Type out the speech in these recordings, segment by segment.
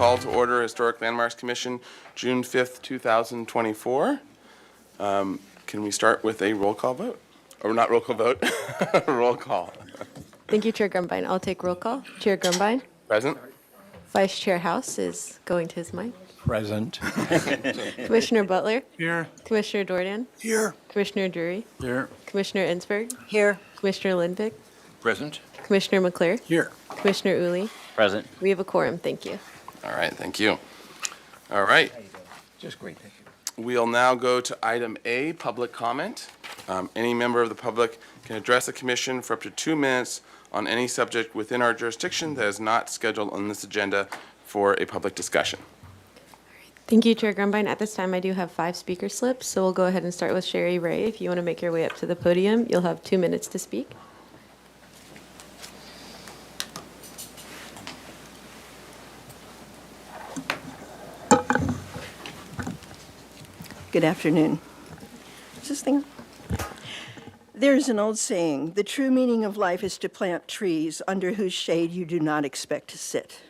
call to order Historic Landmarks Commission, June 5th, 2024. Can we start with a roll call vote? Or not roll call vote, roll call. Thank you, Chair Grumbine. I'll take roll call. Chair Grumbine. Present? Vice Chair House is going to his mic. Present. Commissioner Butler. Here. Commissioner Dordan. Here. Commissioner Drury. Here. Commissioner Ensberg. Here. Commissioner Lindvik. Present. Commissioner McClure. Here. Commissioner Uli. Present. We have a quorum. Thank you. All right, thank you. All right, Just great, thank you. we'll now go to item A, public comment. Any member of the public can address the commission for up to 2 minutes on any subject within our jurisdiction that is not scheduled on this agenda for a public discussion. Thank you, Chair Grumbine. At this time, I do have 5 speaker slips, so we'll go ahead and start with Sherry Ray. If you want to make your way up to the podium, you'll have 2 minutes to speak. Good afternoon. Is this thing on? There's an old saying, the true meaning of life is to plant trees under whose shade you do not expect to sit.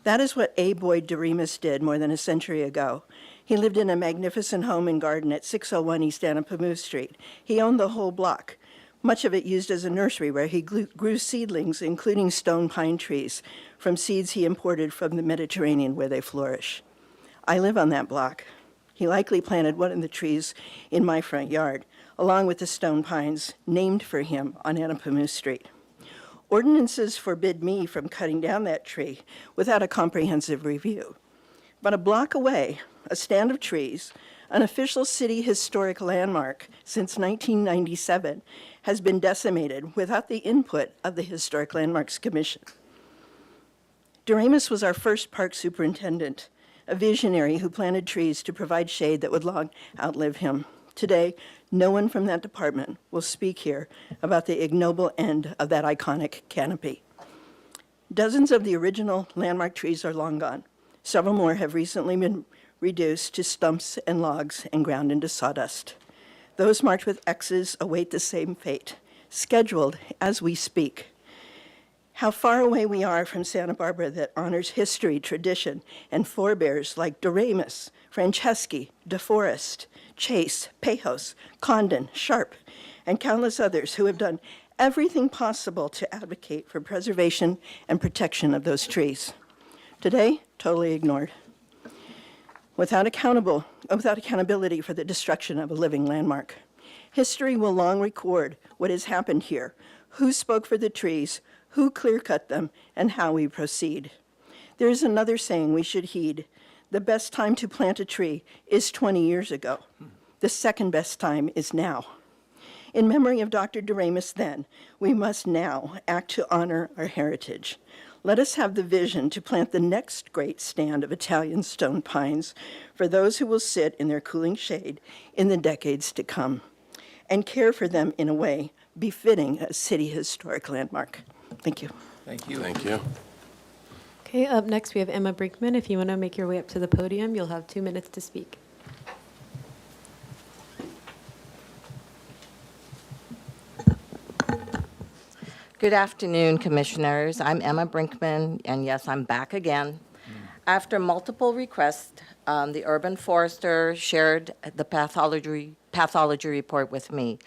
That is what A. Boyd Doremus did more than a century ago. He lived in a magnificent home and garden at 601 East Anapamu Street. He owned the whole block, much of it used as a nursery where he grew seedlings, including stone pine trees, from seeds he imported from the Mediterranean where they flourish. I live on that block. He likely planted one of the trees in my front yard, along with the stone pines named for him on Anapamu Street. Ordinances forbid me from cutting down that tree without a comprehensive review. But a block away, a stand of trees, an official city historic landmark since 1997, has been decimated without the input of the Historic Landmarks Commission. Doremus was our first park superintendent, a visionary who planted trees to provide shade that would long outlive him. Today, no one from that department will speak here about the ignoble end of that iconic canopy. Dozens of the original landmark trees are long gone. Several more have recently been reduced to stumps and logs and ground into sawdust. Those marked with X's await the same fate, scheduled as we speak. How far away we are from Santa Barbara that honors history, tradition, and forebears like Doremus, Franceschi, DeForest, Chase, Pejos, Condon, Sharp, and countless others who have done everything possible to advocate for preservation and protection of those trees. Today, totally ignored. Without accountability for the destruction of a living landmark. History will long record what has happened here, who spoke for the trees, who clear-cut them, and how we proceed. There is another saying we should heed. The best time to plant a tree is 20 years ago. The second best time is now. In memory of Dr. Doremus then, we must now act to honor our heritage. Let us have the vision to plant the next great stand of Italian stone pines for those who will sit in their cooling shade in the decades to come, and care for them in a way befitting a city historic landmark. Thank you. Thank you. Thank you. Okay, up next we have Emma Brinkman. If you want to make your way up to the podium, you'll have 2 minutes to speak. Good afternoon, Commissioners. I'm Emma Brinkman, and yes, I'm back again. After multiple requests, the urban forester shared the pathology report with me.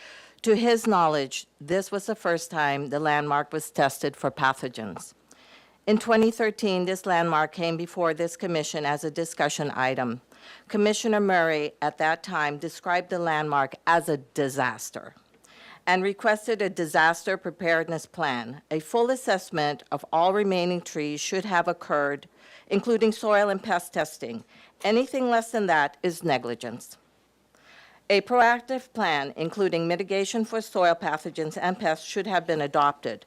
To his knowledge, this was the first time the landmark was tested for pathogens. In 2013, this landmark came before this commission as a discussion item. Commissioner Murray, at that time, described the landmark as a disaster and requested a disaster preparedness plan. A full assessment of all remaining trees should have occurred, including soil and pest testing. Anything less than that is negligence. A proactive plan, including mitigation for soil pathogens and pests, should have been adopted.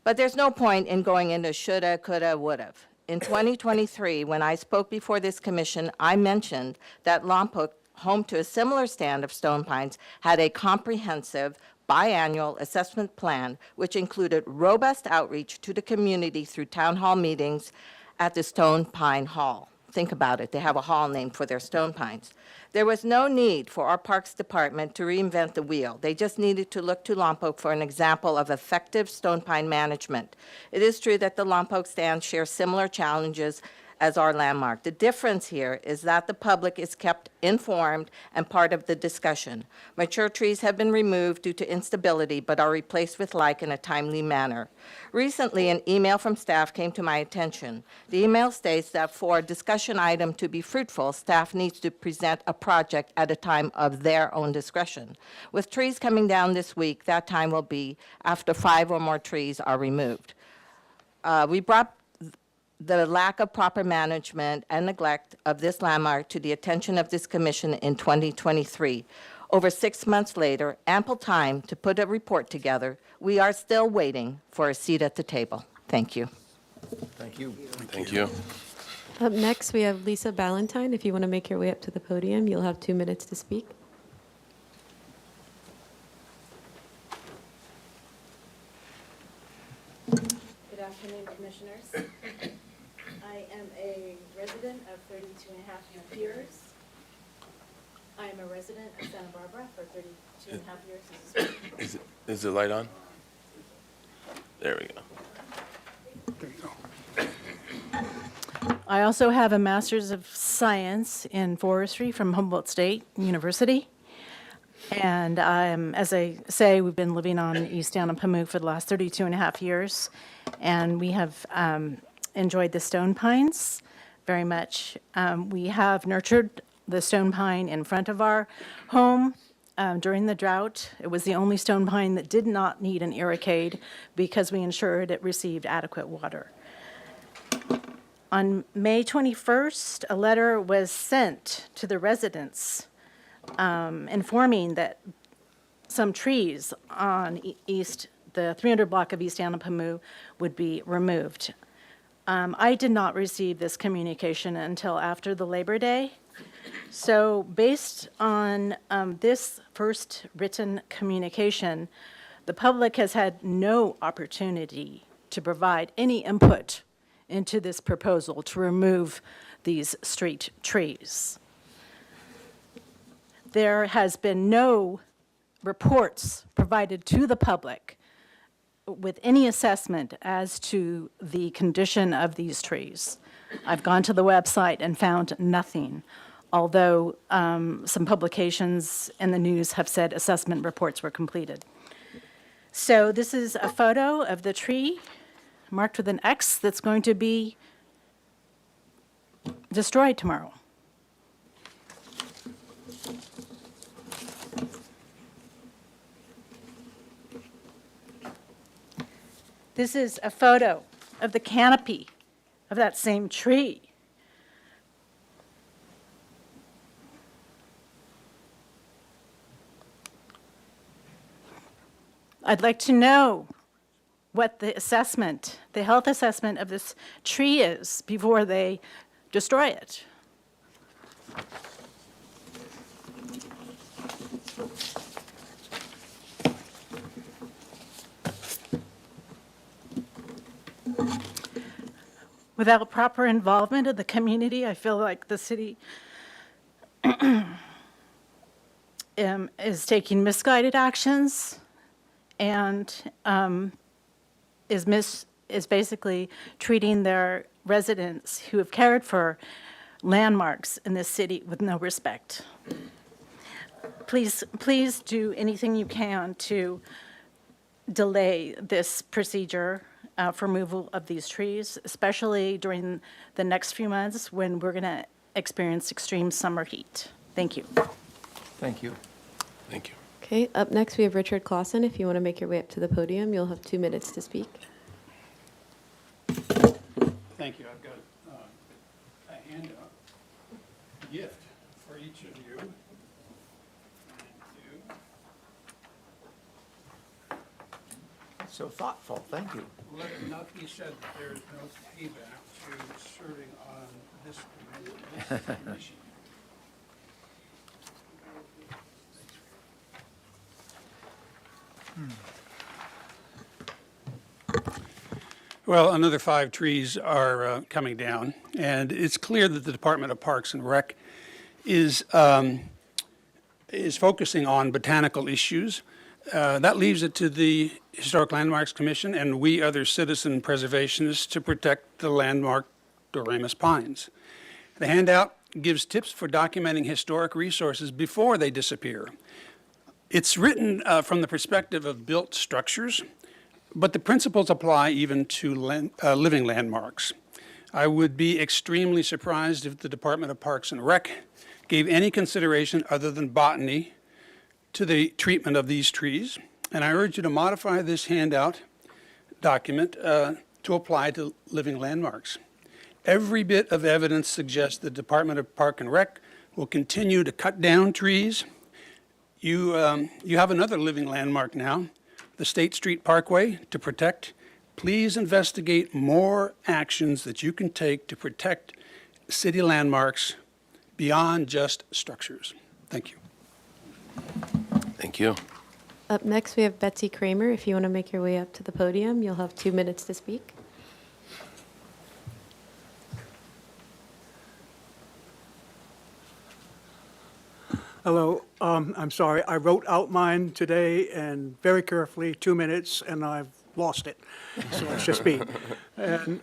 But there's no point in going into shoulda, coulda, would've. In 2023, when I spoke before this commission, I mentioned that Lompoc, home to a similar stand of stone pines, had a comprehensive biannual assessment plan, which included robust outreach to the community through town hall meetings at the Stone Pine Hall. Think about it, they have a hall named for their stone pines. There was no need for our Parks Department to reinvent the wheel. They just needed to look to Lompoc for an example of effective stone pine management. It is true that the Lompoc stand shares similar challenges as our landmark. The difference here is that the public is kept informed and part of the discussion. Mature trees have been removed due to instability but are replaced with like in a timely manner. Recently, an email from staff came to my attention. The email states that for a discussion item to be fruitful, staff needs to present a project at a time of their own discretion. With trees coming down this week, that time will be after 5 or more trees are removed. We brought the lack of proper management and neglect of this landmark to the attention of this commission in 2023. Over 6 months later, ample time to put a report together, we are still waiting for a seat at the table. Thank you. Thank you. Thank you. Up next, we have Lisa Ballantyne. If you want to make your way up to the podium, you'll have 2 minutes to speak. Good afternoon, Commissioners. I am a resident of 32 and a half years. I am a resident of Santa Barbara for 32 and a half years. Is the light on? There we go. I also have a Master's of Science in Forestry from Humboldt State University. And as I say, we've been living on East Anapamu for the last 32 and a half years. And we have enjoyed the stone pines very much. We have nurtured the stone pine in front of our home during the drought. It was the only stone pine that did not need an irrigate because we ensured it received adequate water. On May 21st, a letter was sent to the residents informing that some trees on the 300 block of East Anapamu would be removed. I did not receive this communication until after the Labor Day. So based on this first written communication, the public has had no opportunity to provide any input into this proposal to remove these street trees. There has been no reports provided to the public with any assessment as to the condition of these trees. I've gone to the website and found nothing, although some publications in the news have said assessment reports were completed. So this is a photo of the tree marked with an X that's going to be destroyed tomorrow. This is a photo of the canopy of that same tree. I'd like to know what the assessment, the health assessment of this tree is before they destroy it. Without proper involvement of the community, I feel like the city is taking misguided actions and is basically treating their residents who have cared for landmarks in this city with no respect. Please do anything you can to delay this procedure for removal of these trees, especially during the next few months when we're going to experience extreme summer heat. Thank you. Thank you. Thank you. Okay, up next we have Richard Clausen. If you want to make your way up to the podium, you'll have 2 minutes to speak. Thank you. I've got a handout, gift for each of you. So thoughtful. Thank you. Let it not be said that there is no payback to serving on this commission. Well, another 5 trees are coming down, and it's clear that the Department of Parks and Rec is focusing on botanical issues. That leaves it to the Historic Landmarks Commission and we other citizen preservationists to protect the landmark Doramus pines. The handout gives tips for documenting historic resources before they disappear. It's written from the perspective of built structures, but the principles apply even to living landmarks. I would be extremely surprised if the Department of Parks and Rec gave any consideration other than botany to the treatment of these trees, and I urge you to modify this handout document to apply to living landmarks. Every bit of evidence suggests the Department of Park and Rec will continue to cut down trees. You have another living landmark now, the State Street Parkway, to protect. Please investigate more actions that you can take to protect city landmarks beyond just structures. Thank you. Thank you. Up next, we have Betsy Kramer. If you want to make your way up to the podium, you'll have 2 minutes to speak. Hello, I'm sorry, I wrote out mine today and very carefully, 2 minutes, and I've lost it. So it's just me. And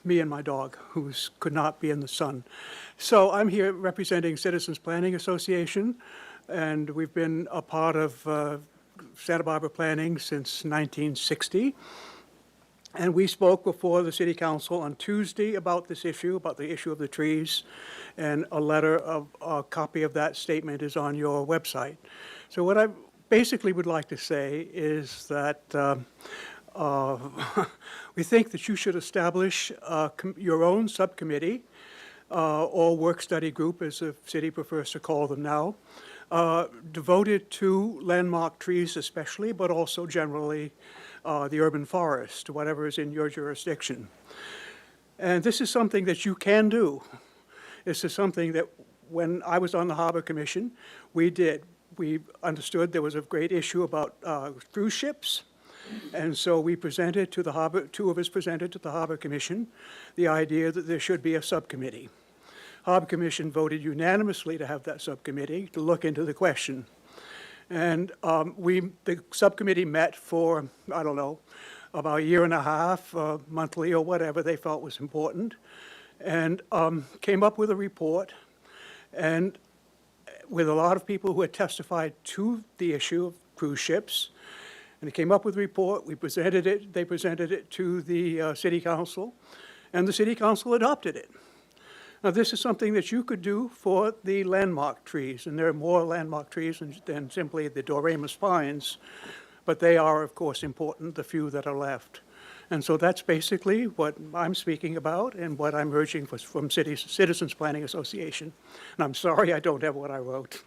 me and my dog, who could not be in the sun. So I'm here representing Citizens Planning Association, and we've been a part of Santa Barbara planning since 1960. And we spoke before the City Council on Tuesday about this issue, about the issue of the trees, and a copy of that statement is on your website. So what I basically would like to say is that we think that you should establish your own subcommittee or work-study group, as the city prefers to call them now, devoted to landmark trees especially, but also generally the urban forest, whatever is in your jurisdiction. And this is something that you can do. This is something that when I was on the Harbor Commission, we did. We understood there was a great issue about cruise ships. And so we presented to the Harbor, two of us presented to the Harbor Commission the idea that there should be a subcommittee. Harbor Commission voted unanimously to have that subcommittee to look into the question. And the subcommittee met for, I don't know, about a year and a half, monthly or whatever they felt was important, and came up with a report, and with a lot of people who had testified to the issue of cruise ships. And it came up with a report, we presented it, they presented it to the City Council, and the City Council adopted it. Now, this is something that you could do for the landmark trees, and there are more landmark trees than simply the Doramus pines, but they are, of course, important, the few that are left. And so that's basically what I'm speaking about and what I'm urging from Citizens Planning Association. And I'm sorry I don't have what I wrote.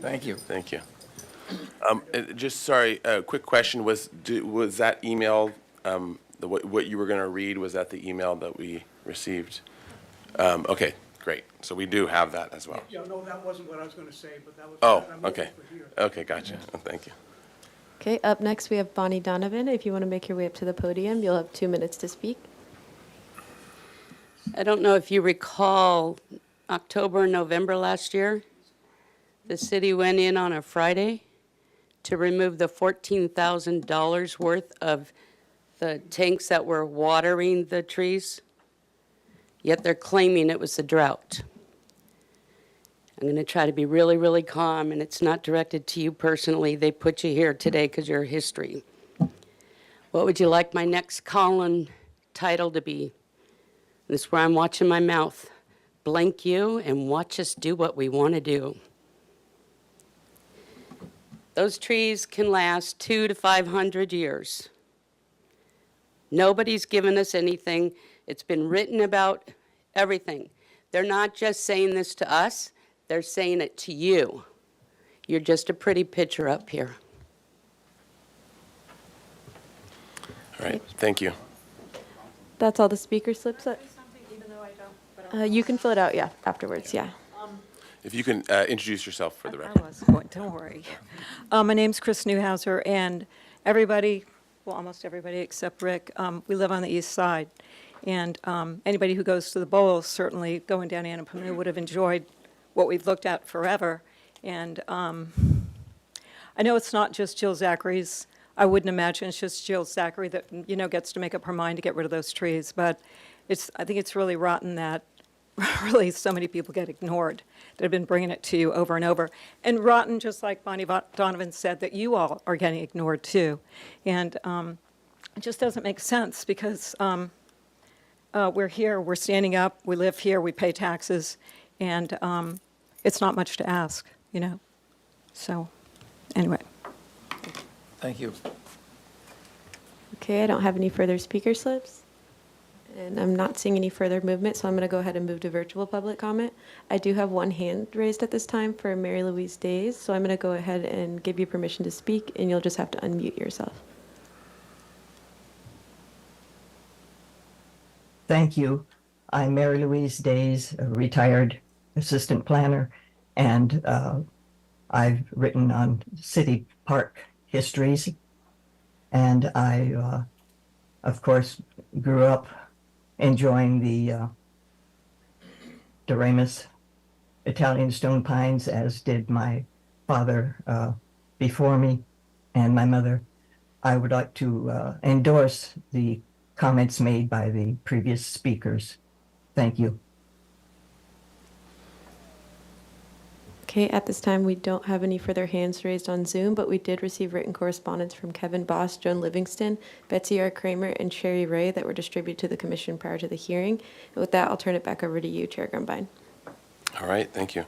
Thank you. Thank you. Just sorry, a quick question, was that email, what you were going to read, was that the email that we received? Okay, great. So we do have that as well. Yeah, no, that wasn't what I was going to say, but that was. Oh, I'm looking okay. for here. Okay, gotcha. Oh, thank you. Okay, up next, we have Bonnie Donovan. If you want to make your way up to the podium, you'll have 2 minutes to speak. I don't know if you recall, October, November last year, the city went in on a Friday to remove the $14,000 worth of the tanks that were watering the trees, yet they're claiming it was the drought. I'm going to try to be really, really calm, and it's not directed to you personally. They put you here today because you're history. What would you like my next column title to be? This is where I'm watching my mouth. Blank you and watch us do what we want to do. Those trees can last 200 to 500 years. Nobody's given us anything. It's been written about, everything. They're not just saying this to us, they're saying it to you. You're just a pretty picture up here. All right, thank you. That's all the speaker slips. You can fill it out, yeah, afterwards, yeah. If you can introduce yourself for the I record. was going, don't worry. My name's Chris Newhouser, and everybody, well, almost everybody except Rick, we live on the east side. And anybody who goes to the bowl, certainly going down Annapurna, would have enjoyed what we've looked at forever. And I know it's not just Jill Zachary's. I wouldn't imagine it's just Jill Zachary that, gets to make up her mind to get rid of those trees. But I think it's really rotten that really so many people get ignored that have been bringing it to you over and over. And rotten, just like Bonnie Donovan said, that you all are getting ignored too. And it just doesn't make sense because we're here, we're standing up, we live here, we pay taxes, and it's not much to ask, you know? So, anyway. Thank you. Okay, I don't have any further speaker slips. And I'm not seeing any further movement, so I'm going to go ahead and move to virtual public comment. I do have one hand raised at this time for Mary Louise Days, so I'm going to go ahead and give you permission to speak, and you'll just have to unmute yourself. Thank you. I'm Mary Louise Days, a retired assistant planner, and I've written on city park histories. And I, of course, grew up enjoying the Doremus Italian stone pines, as did my father before me and my mother. I would like to endorse the comments made by the previous speakers. Thank you. Okay, at this time, we don't have any further hands raised on Zoom, but we did receive written correspondence from Kevin Boss, Joan Livingston, Betsy R. Kramer, and Sherry Ray that were distributed to the commission prior to the hearing. And with that, I'll turn it back over to you, Chair Grumbine. All right, thank you.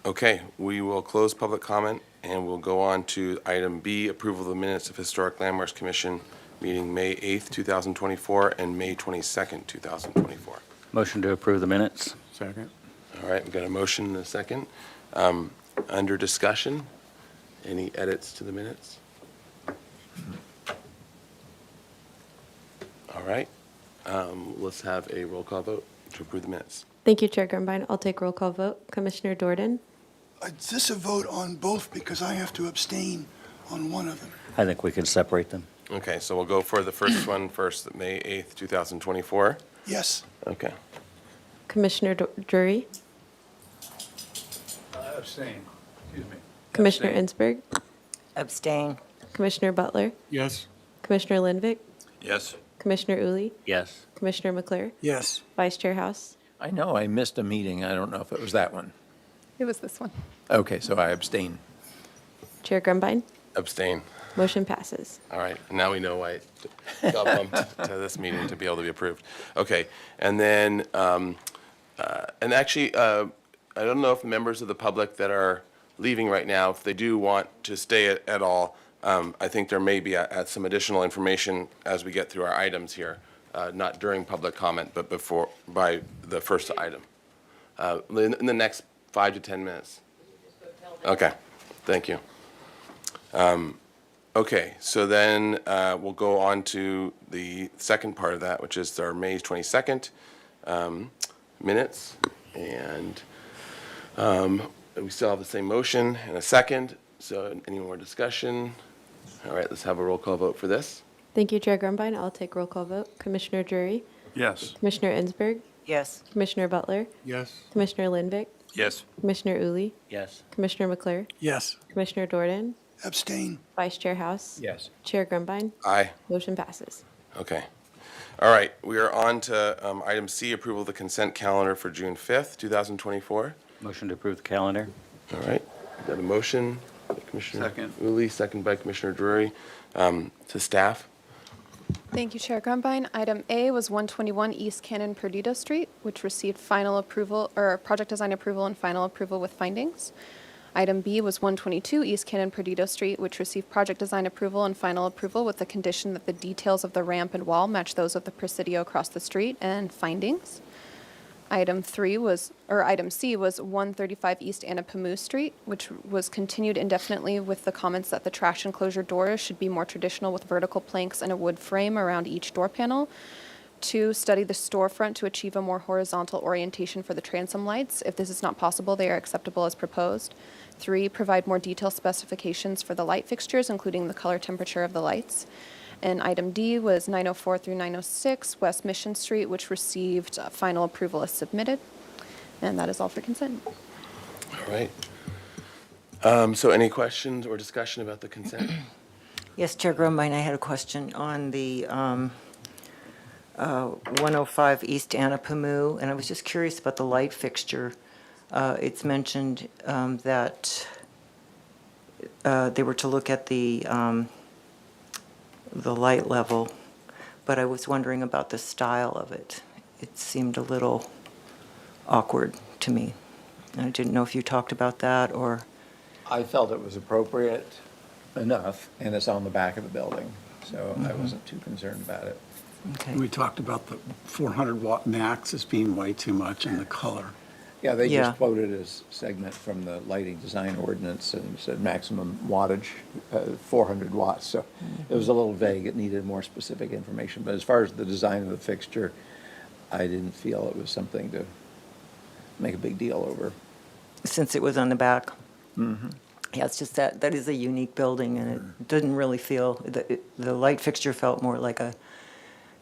Okay, we will close public comment, and we'll go on to item B, approval of the minutes of Historic Landmarks Commission meeting May 8th, 2024, and May 22nd, 2024. Motion to approve the minutes. Second. All right, we've got a motion and a second. Under discussion, any edits to the minutes? All right, let's have a roll call vote to approve the minutes. Thank you, Chair Grumbine. I'll take roll call vote. Commissioner Dordan, Is this a vote on both because I have to abstain on one of them? I think we can separate them. Okay, so we'll go for the first one first, May 8th, 2024. Yes. Okay. Commissioner Drury, Abstain. Excuse me. Commissioner Ensberg, Abstain. Commissioner Butler, Yes. Commissioner Lindvik, Yes. Commissioner Uli, Yes. Commissioner McClure, Yes. Vice Chair House. I know I missed a meeting. I don't know if it was that one. It was this one. Okay, so I abstain. Chair Grumbine, Abstain. motion passes. All right, now we know why it got bumped to this meeting to be able to be approved. Okay, and then, and actually, I don't know if members of the public that are leaving right now, if they do want to stay at all, I think there may be some additional information as we get through our items here, not during public comment, but by the first item, in the next 5 to 10 minutes. Okay, thank you. Okay, so then we'll go on to the second part of that, which is our May 22nd minutes. And we still have the same motion and a second. So any more discussion? All right, let's have a roll call vote for this. Thank you, Chair Grumbine. I'll take roll call vote. Commissioner Drury, Yes. Commissioner Ensberg, Yes. Commissioner Butler, Yes. Commissioner Lindvik, Yes. Commissioner Uli, Yes. Commissioner McClure, Yes. Commissioner Dordan, Abstain. Vice Chair House. Yes. Chair Grumbine, Aye. motion passes. Okay. All right, we are on to item C, approval of the consent calendar for June 5th, 2024. Motion to approve the calendar. All right, got a motion, Commissioner Second. Uli, second by Commissioner Drury. To staff. Thank you, Chair Grumbine. Item A was 121 East Cannon Perdido Street, which received final approval, or project design approval and final approval with findings. Item B was 122 East Cannon Perdido Street, which received project design approval and final approval with the condition that the details of the ramp and wall match those of the Presidio across the street and findings. Item C was 135 East Anapamu Street, which was continued indefinitely with the comments that the trash enclosure doors should be more traditional with vertical planks and a wood frame around each door panel. 2, study the storefront to achieve a more horizontal orientation for the transom lights. If this is not possible, they are acceptable as proposed. 3, provide more detailed specifications for the light fixtures, including the color temperature of the lights. And item D was 904 through 906 West Mission Street, which received final approval as submitted. And that is all for consent. All right. So any questions or discussion about the consent? Yes, Chair Grumbine, I had a question on the 105 East Anapamu, and I was just curious about the light fixture. It's mentioned that they were to look at the light level, but I was wondering about the style of it. It seemed a little awkward to me. I didn't know if you talked about that or... I felt it was appropriate enough, and it's on the back of the building, so I wasn't too concerned about it. Okay. We talked about the 400 watt max as being way too much and the color. Yeah, they Yeah. just quoted a segment from the lighting design ordinance and said maximum wattage, 400 watts. So it was a little vague. It needed more specific information. But as far as the design of the fixture, I didn't feel it was something to make a big deal over. Since it was on the back? Yeah, it's just that is a unique building, and it didn't really feel, the light fixture felt more like a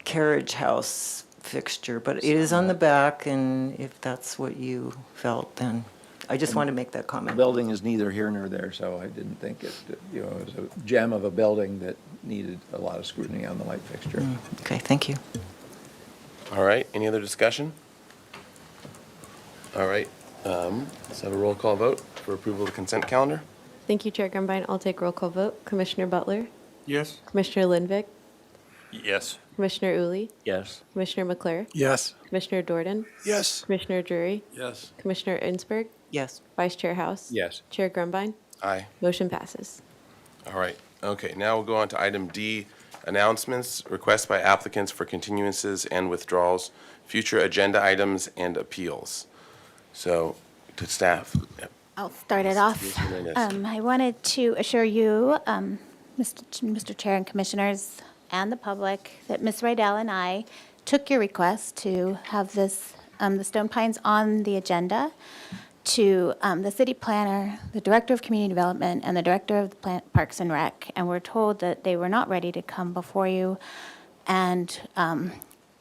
carriage house fixture, but it is on the back, and if that's what you felt, then I just wanted to make that The comment. building is neither here nor there, so I didn't think it, it was a gem of a building that needed a lot of scrutiny on the light fixture. Okay, thank you. All right, any other discussion? All right, let's have a roll call vote for approval of the consent calendar. Thank you, Chair Grumbine. I'll take roll call vote. Commissioner Butler, Yes? Commissioner Lindvik, Yes. Commissioner Uli, Yes. Commissioner McClure, Yes. Commissioner Jordan, Yes. Commissioner Drury, Yes. Commissioner Insberg, Yes. Vice Chair House. Yes. Chair Grumbine. Aye. Motion passes. All right, okay, now we'll go on to item D, announcements, requests by applicants for continuances and withdrawals, future agenda items, and appeals. So, to staff. I'll start it off. Ms. Menendez. I wanted to assure you, Mr. Chair and Commissioners and the public, that Ms. Rydell and I took your request to have this, the Stone Pines on the agenda to the city planner, the director of community development, and the director of the Parks and Rec, and we're told that they were not ready to come before you, and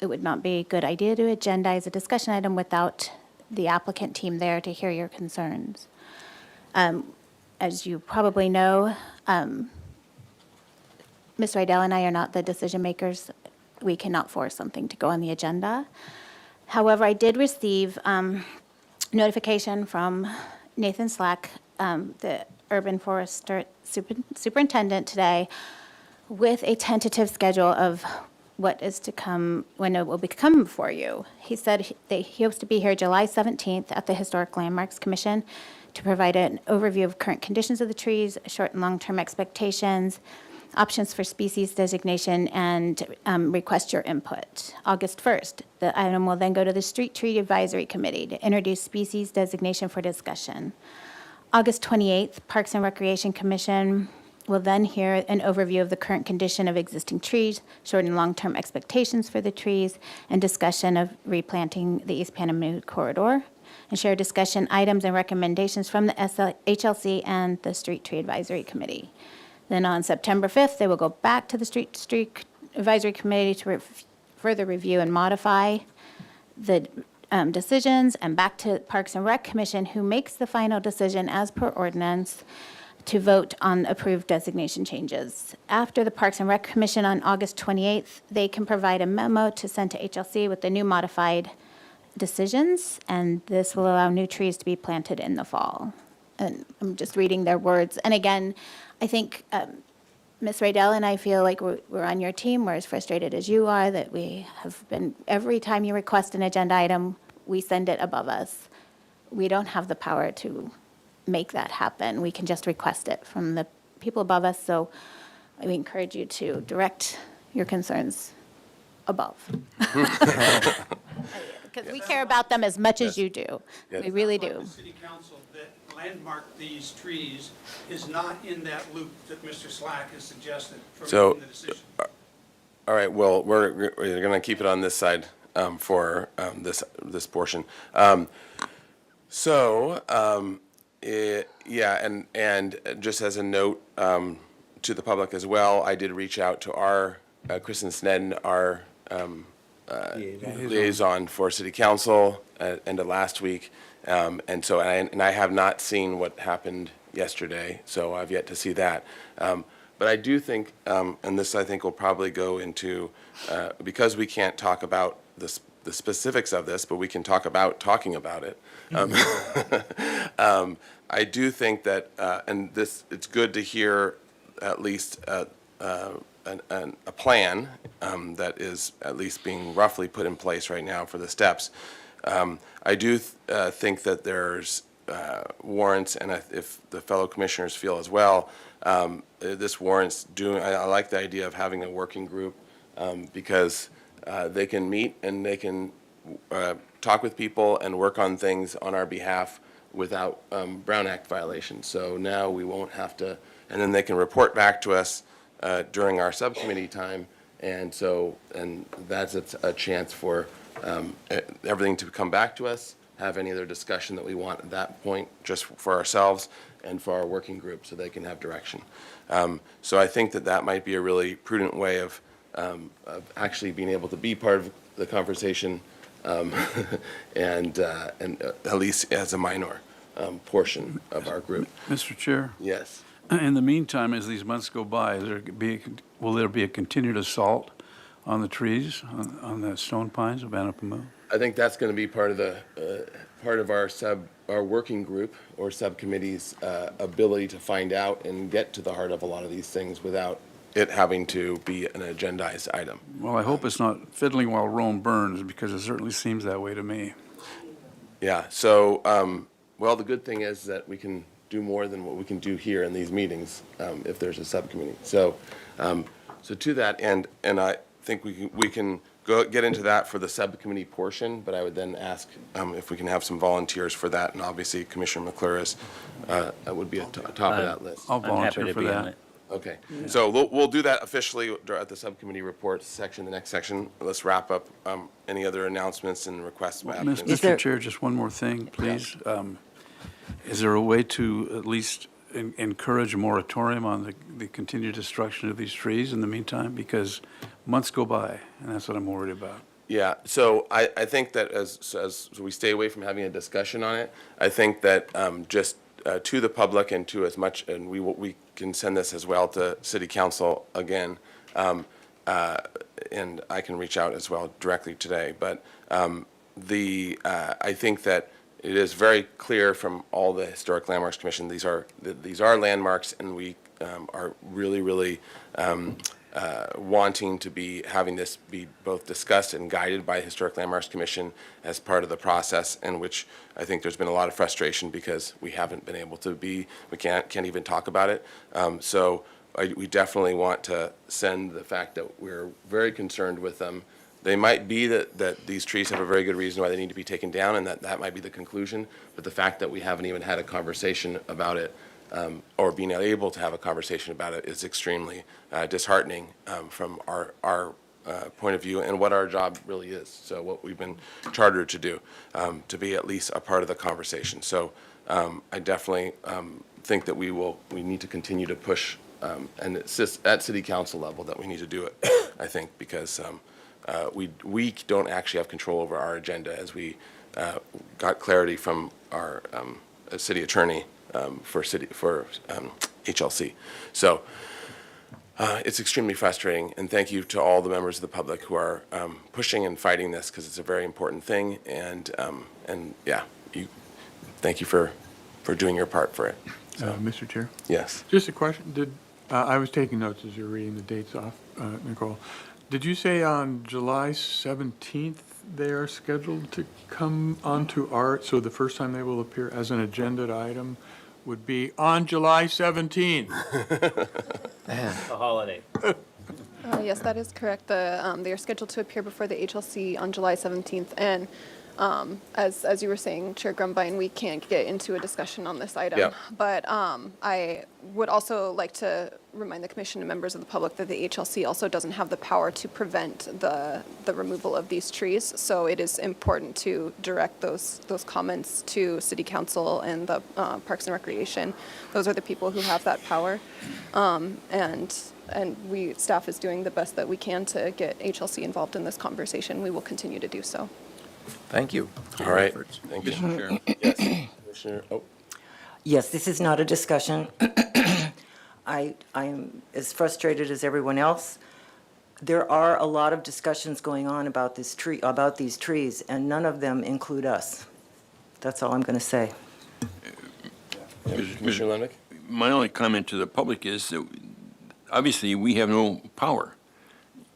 it would not be a good idea to agendize a discussion item without the applicant team there to hear your concerns. As you probably know, Ms. Rydell and I are not the decision makers. We cannot force something to go on the agenda. However, I did receive notification from Nathan Slack, the urban forester superintendent today, with a tentative schedule of what is to come, when it will be coming before you. He said he hopes to be here July 17th at the Historic Landmarks Commission to provide an overview of current conditions of the trees, short and long-term expectations, options for species designation, and request your input. August 1st, the item will then go to the Street Tree Advisory Committee to introduce species designation for discussion. August 28th, Parks and Recreation Commission will then hear an overview of the current condition of existing trees, short and long-term expectations for the trees, and discussion of replanting the East Panama corridor, and share discussion items and recommendations from the HLC and the Street Tree Advisory Committee. Then on September 5th, they will go back to the Street Advisory Committee to further review and modify the decisions, and back to Parks and Rec Commission, who makes the final decision as per ordinance to vote on approved designation changes. After the Parks and Rec Commission on August 28th, they can provide a memo to send to HLC with the new modified decisions, and this will allow new trees to be planted in the fall. And I'm just reading their words. And again, I think Ms. Rydell and I feel like we're on your team. We're as frustrated as you are, that we have been, every time you request an agenda item, we send it above us. We don't have the power to make that happen. We can just request it from the people above us. So we encourage you to direct your concerns above. Because we care about them as much as you do. Yes. We really do. The city council that landmarked these trees is not in that loop that Mr. Slack has suggested for So, making the decision. all right, well, we're going to keep it on this side for this portion. Yeah, and just as a note to the public as well, I did reach out to our Kristen Snedden, our liaison for city council end of last week, and I have not seen what happened yesterday, so I've yet to see that. But I do think, and this I think will probably go into, because we can't talk about the specifics of this, but we can talk about talking about it. I do think that, and this, it's good to hear at least a plan that is at least being roughly put in place right now for the steps. I do think that there's warrants, and if the fellow commissioners feel as well, this warrants doing, I like the idea of having a working group because they can meet and they can talk with people and work on things on our behalf without Brown Act violations. So now we won't have to, and then they can report back to us during our subcommittee time, and that's a chance for everything to come back to us, have any other discussion that we want at that point, just for ourselves and for our working group, so they can have direction. So I think that might be a really prudent way of actually being able to be part of the conversation, and at least as a minor portion of our group. Mr. Chair? Yes. In the meantime, as these months go by, will there be a continued assault on the trees, on the stone pines of Anapamu? I think that's going to be part of our working group or subcommittee's ability to find out and get to the heart of a lot of these things without it having to be an agendized item. Well, I hope it's not fiddling while Rome burns, because it certainly seems that way to me. Yeah, so, well, the good thing is that we can do more than what we can do here in these meetings if there's a subcommittee. So to that end, and I think we can get into that for the subcommittee portion, but I would then ask if we can have some volunteers for that, and obviously Commissioner McClure would be at the top of that list. I'll volunteer for that. Okay, so we'll do that officially at the subcommittee reports section, the next section. Let's wrap up any other announcements and requests. Mr. Chair, just one more thing, please. Yeah. Is there a way to at least encourage a moratorium on the continued destruction of these trees in the meantime? Because months go by, and that's what I'm worried about. Yeah, so I think that as we stay away from having a discussion on it, I think that just to the public and to as much, and we can send this as well to City Council again, and I can reach out as well directly today. But I think that it is very clear from all the Historic Landmarks Commission, these are landmarks, and we are really wanting to be having this be both discussed and guided by Historic Landmarks Commission as part of the process, in which I think there's been a lot of frustration because we haven't been able to we can't even talk about it. So we definitely want to send the fact that we're very concerned with them. They might be that these trees have a very good reason why they need to be taken down, and that might be the conclusion, but the fact that we haven't even had a conversation about it or being able to have a conversation about it is extremely disheartening from our point of view and what our job really is. So what we've been chartered to do, to be at least a part of the conversation. So I definitely think that we need to continue to push, and it's at City Council level that we need to do it, I think, because we don't actually have control over our agenda, as we got clarity from our city attorney for HLC. So it's extremely frustrating, and thank you to all the members of the public who are pushing and fighting this, because it's a very important thing, and yeah, thank you for doing your part for it. So, Mr. Chair? Yes. Just a question. I was taking notes as you were reading the dates off, Nicole. Did you say on July 17th they are scheduled to come onto so the first time they will appear as an agenda item would be on July 17th? A holiday. Yes, that is correct. They are scheduled to appear before the HLC on July 17th, and as you were saying, Chair Grumbine, we can't get into a discussion on this item. Yeah. But I would also like to remind the commission and members of the public that the HLC also doesn't have the power to prevent the removal of these trees. So it is important to direct those comments to City Council and the Parks and Recreation. Those are the people who have that power. And staff is doing the best that we can to get HLC involved in this conversation. We will continue to do so. Thank you. All right. Thank you, Chair. Yes, Commissioner. Oh. Yes, this is not a discussion. I am as frustrated as everyone else. There are a lot of discussions going on about these trees, and none of them include us. That's all I'm going to say. Commissioner Lennick? My only comment to the public is that obviously we have no power.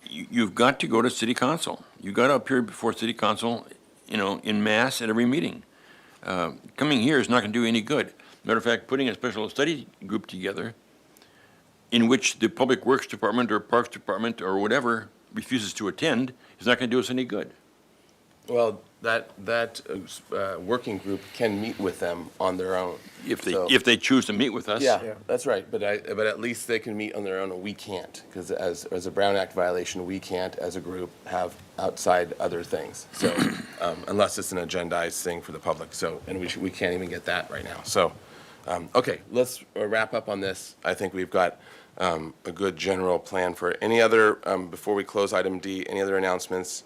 You've got to go to city council. You've got to appear before city council, in mass at every meeting. Coming here is not going to do any good. Matter of fact, putting a special study group together in which the Public Works Department or Parks Department or whatever refuses to attend is not going to do us any good. Well, that working group can meet with them on their own. If they choose to meet with us. Yeah, that's right, but at least they can meet on their own, and we can't, because as a Brown Act violation, we can't, as a group, have outside other things, so, unless it's an agendized thing for the public, so, and we can't even get that right now, so, okay, let's wrap up on this. I think we've got a good general plan for any other, before we close item D, any other announcements?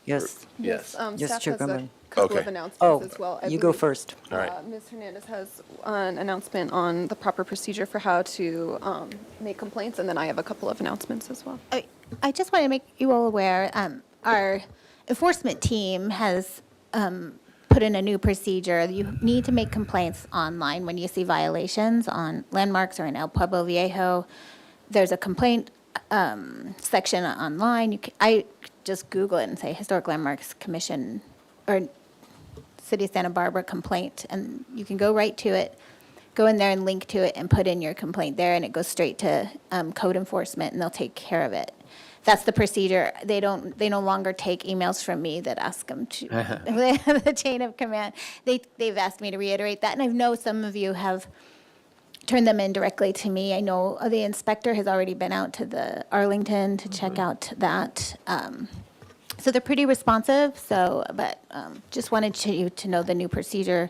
Yes. Yes. Yes, Staff Chair has a Grumman. couple of Okay. announcements as well. I You go believe, first. All right. Ms. Hernandez has an announcement on the proper procedure for how to make complaints, and then I have a couple of announcements as well. I just want to make you all aware, our enforcement team has put in a new procedure. You need to make complaints online when you see violations on landmarks or in El Pueblo Viejo. There's a complaint section online. I just Google it and say Historic Landmarks Commission or City of Santa Barbara complaint, and you can go right to it, go in there and link to it and put in your complaint there, and it goes straight to code enforcement, and they'll take care of it. That's the procedure. They no longer take emails from me that ask them to, they have the chain of command. They've asked me to reiterate that, and I know some of you have turned them in directly to me. I know the inspector has already been out to the Arlington to check out that. So they're pretty responsive, but just wanted you to know the new procedure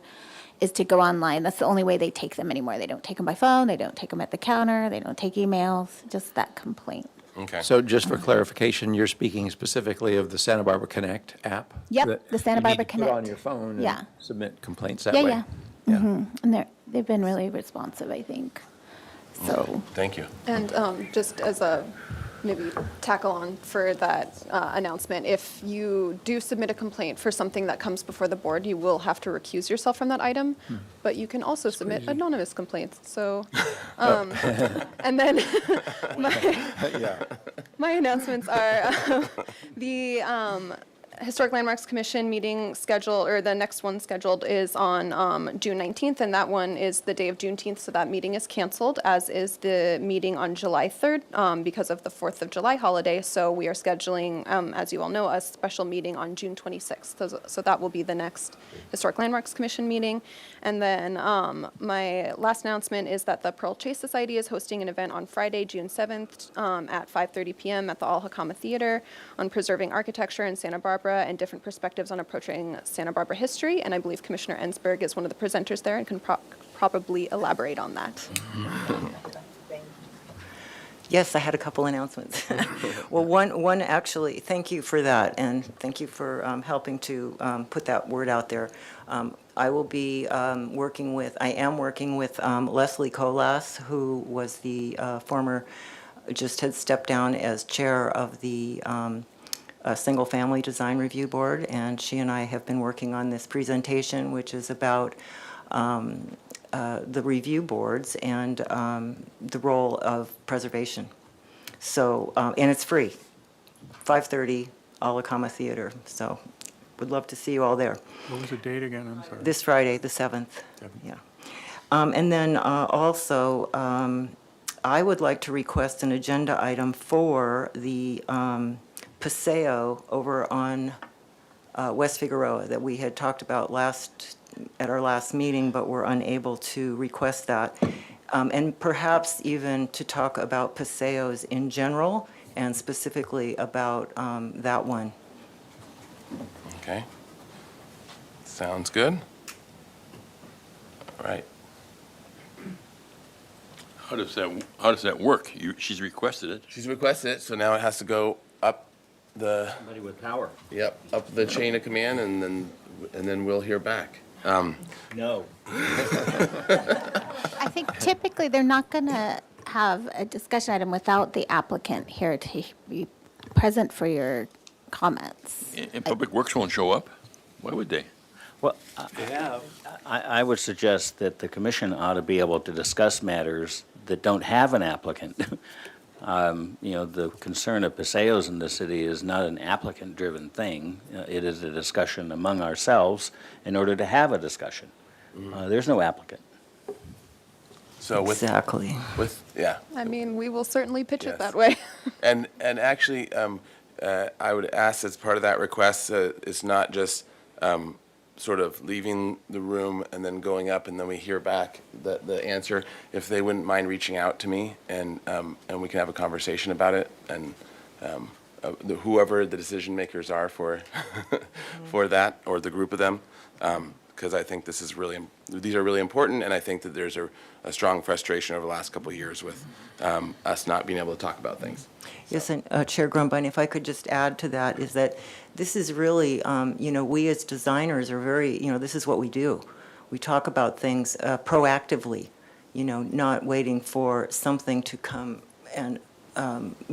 is to go online. That's the only way they take them anymore. They don't take them by phone, they don't take them at the counter, they don't take emails, just that complaint. Okay. So just for clarification, you're speaking specifically of the Santa Barbara Connect app? Yep, that the Santa Barbara You need to put on Connect. your phone Yeah. and submit complaints that way? Yeah. And they've been really responsive, I think. So. Thank you. And just as a maybe tackle on for that announcement, if you do submit a complaint for something that comes before the board, you will have to recuse yourself from that item, but you can also submit anonymous complaints. So, and then my announcements are the Historic Landmarks Commission meeting scheduled, or the next one scheduled is on June 19th, and that one is the day of Juneteenth, so that meeting is canceled, as is the meeting on July 3rd because of the 4th of July holiday. So we are scheduling, as you all know, a special meeting on June 26th. So that will be the next Historic Landmarks Commission meeting. And then my last announcement is that the Pearl Chase Society is hosting an event on Friday, June 7th at 5:30 p.m. at the Al Hakama Theater on preserving architecture in Santa Barbara and different perspectives on approaching Santa Barbara history. And I believe Commissioner Ensberg is one of the presenters there and can probably elaborate on that. Yes, I had a couple announcements. Well, one actually, thank you for that, and thank you for helping to put that word out there. I will be I am working with Leslie Colas, who was the just had stepped down as chair of the Single Family Design Review Board, and she and I have been working on this presentation, which is about the review boards and the role of preservation. So, and it's free, 5:30, Al Hakama Theater. So, would love to see you all there. What was the date again? I'm sorry. This Friday, the 7th. Yeah. And then also, I would like to request an agenda item for the Paseo over on West Figueroa that we had talked about at our last meeting, but were unable to request that. And perhaps even to talk about Paseos in general and specifically about that one. Okay. Sounds good. All right. How does that work? She's requested it. She's requested it, so now it has to go up the. Somebody with power. Yep, up the chain of command, and then we'll hear back. No. I think typically they're not going to have a discussion item without the applicant here to be present for your comments. And Public Works won't show up? Why would they? Well, I would suggest that the commission ought to be able to discuss matters that don't have an applicant. The concern of Paseos in the city is not an applicant-driven thing. It is a discussion among ourselves in order to have a discussion. There's no applicant. So Exactly. yeah. I mean, we will certainly pitch Yes. it that way. And actually, I would ask as part of that request, it's not just sort of leaving the room and then going up and then we hear back the answer. If they wouldn't mind reaching out to me and we can have a conversation about it and whoever the decision makers are for for that or the group of them, because I think these are really important, and I think that there's a strong frustration over the last couple of years with us not being able to talk about things. Yes, and Chair Grumbine, if I could just add to that, is that this is really, we as designers are very, this is what we do. We talk about things proactively, not waiting for something to come and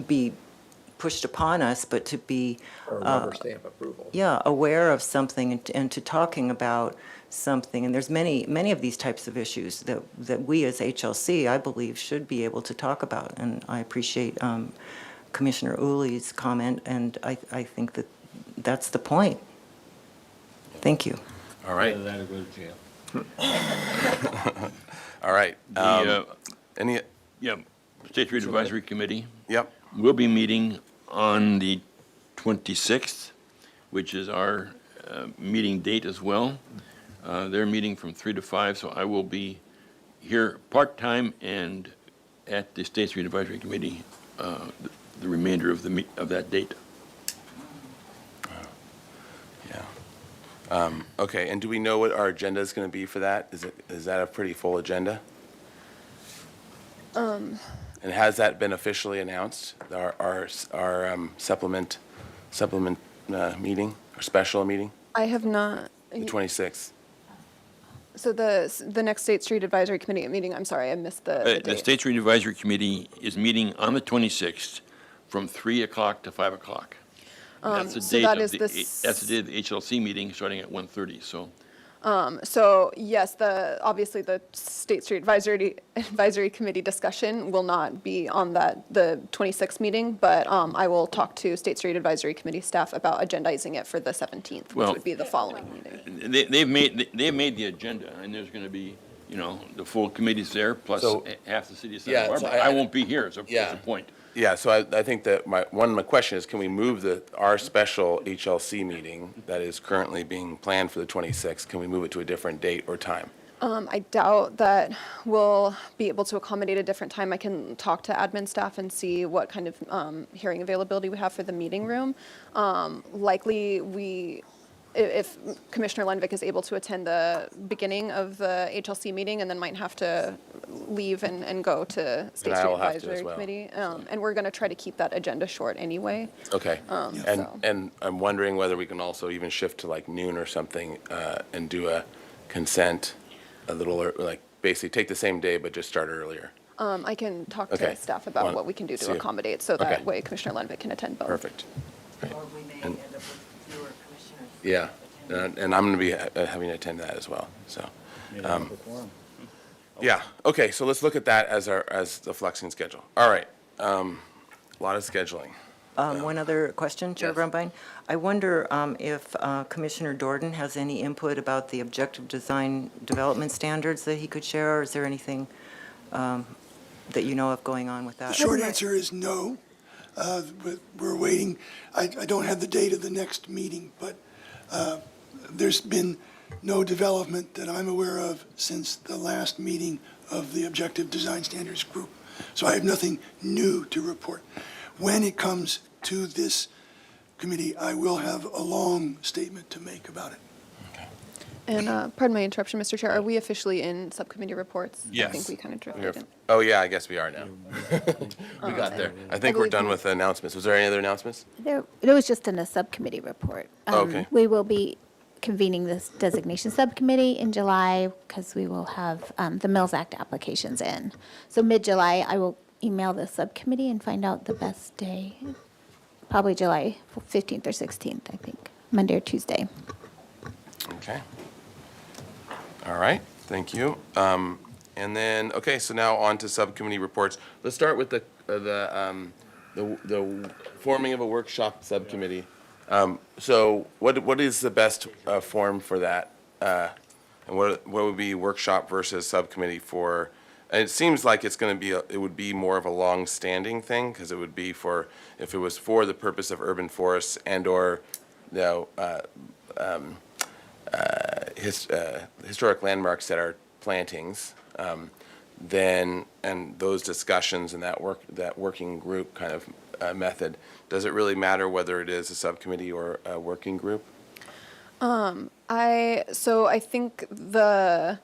be pushed upon us, but to be Or rubber stamp approval. yeah, aware of something and to talking about something. And there's many of these types of issues that we as HLC, I believe, should be able to talk about. And I appreciate Commissioner Uli's comment, and I think that that's the point. Thank you. All right. Either that or go to jail. All right. Any? Yeah, State Street Advisory Committee. Yep. We'll be meeting on the 26th, which is our meeting date as well. They're meeting from 3 to 5, so I will be here part-time and at the State Street Advisory Committee the remainder of that date. Yeah. Okay, and do we know what our agenda is going to be for that? Is that a pretty full agenda? And has that been officially announced, our supplement meeting, or special meeting, I have not. the 26th? So the next State Street Advisory Committee meeting, I'm sorry, I missed the The date. State Street Advisory Committee is meeting on the 26th from 3 o'clock to 5 o'clock. That's the so date that of is the, that's the day of the HLC meeting, starting at 1:30, so. So yes, obviously the State Street Advisory Committee discussion will not be on the 26th meeting, but I will talk to State Street Advisory Committee staff about agendizing it for the 17th, which Well, would be the following meeting. They've made the agenda, and there's going to be, the full committee's there, plus So- half the city of Yeah, Santa so Barbara. I won't be here, so that's the point. Yeah, so I think that my question is, can we move our special HLC meeting that is currently being planned for the 26th, can we move it to a different date or time? I doubt that we'll be able to accommodate a different time. I can talk to admin staff and see what kind of hearing availability we have for the meeting room. Likely, if Commissioner Lenvik is able to attend the beginning of the HLC meeting and then might have to leave and go to State I Street will have to as Advisory well. Committee. And we're going to try to keep that agenda short anyway. Okay. so. And I'm wondering whether we can also even shift to like noon or something and do a consent a little, basically take the same day, but just start earlier. I can talk Okay. to staff about what we can do See to you. accommodate, so Okay. that way Commissioner Lenvik can attend both. Perfect. Or we may end up with fewer commissioners. Yeah, and I'm going to be having to attend that as well, so. Yeah, okay, so let's look at that as the flexing schedule. All right, a lot of scheduling. One other question, Chair Yes. Grumbine. I wonder if Commissioner Dordan has any input about the objective design development standards that he could share, or is there anything that you know of going on with The that? short answer is no. But we're waiting. I don't have the date of the next meeting, but there's been no development that I'm aware of since the last meeting of the Objective Design Standards Group. So I have nothing new to report. When it comes to this committee, I will have a long statement to make about it. And pardon my interruption, Mr. Chair, are we officially in subcommittee reports? Yes. I think we kind of drifted in. Oh, yeah, I guess we are now. We got there. I think we're believe done we- with the announcements. Was there any other announcements? It was just in a subcommittee report. Okay. We will be convening this designation subcommittee in July because we will have the Mills Act applications in. So mid-July, I will email the subcommittee and find out the best day. Probably July 15th or 16th, I think, Monday or Tuesday. Okay. All right, thank you. And then, okay, so now on to subcommittee reports. Let's start with the forming of a workshop subcommittee. So what is the best form for that? And what would be workshop versus subcommittee for? And it seems like it's going to be, it would be more of a long-standing thing, because it would be for, if it was for the purpose of urban forests and or, you know, historic landmarks that are plantings, then, and those discussions and that working group kind of method, does it really matter whether it is a subcommittee or a working group? I think the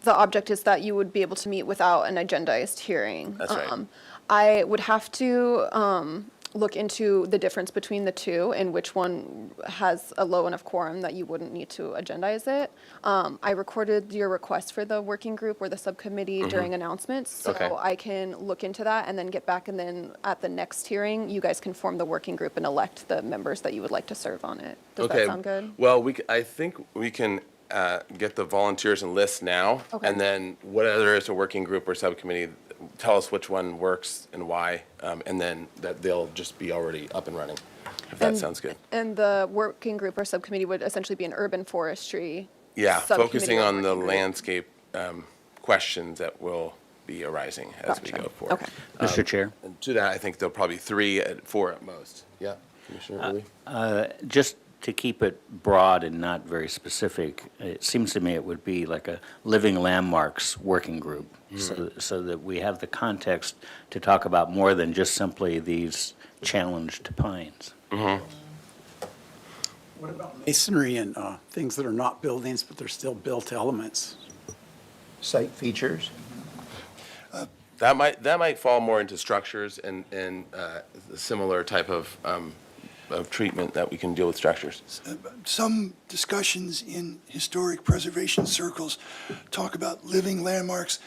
object is that you would be able to meet without an agendized hearing. That's right. I would have to look into the difference between the two and which one has a low enough quorum that you wouldn't need to agendize it. I recorded your request for the working group or the subcommittee during announcements, so Okay. I can look into that and then get back, and then at the next hearing, you guys can form the working group and elect the members that you would like to serve on it. Does that sound good? Well, I think we can get the volunteers and lists now, Okay. and then whether it's a working group or subcommittee, tell us which one works and why, and then that they'll just be already up and running, if that sounds good. And the working group or subcommittee would essentially be an urban forestry. Yeah, subcommittee focusing or on the working group. landscape questions that will be arising as we Gotcha. go forward. Okay. Mr. Chair? And to that, I think there'll probably 4 at most. Yeah, Commissioner Uli? Just to keep it broad and not very specific, it seems to me it would be like a living landmarks working group, so that we have the context to talk about more than just simply these challenged pines. What about masonry and things that are not buildings, but they're still built elements? Site features? That might fall more into structures and a similar type of treatment that we can deal with structures. Some discussions in historic preservation circles talk about living landmarks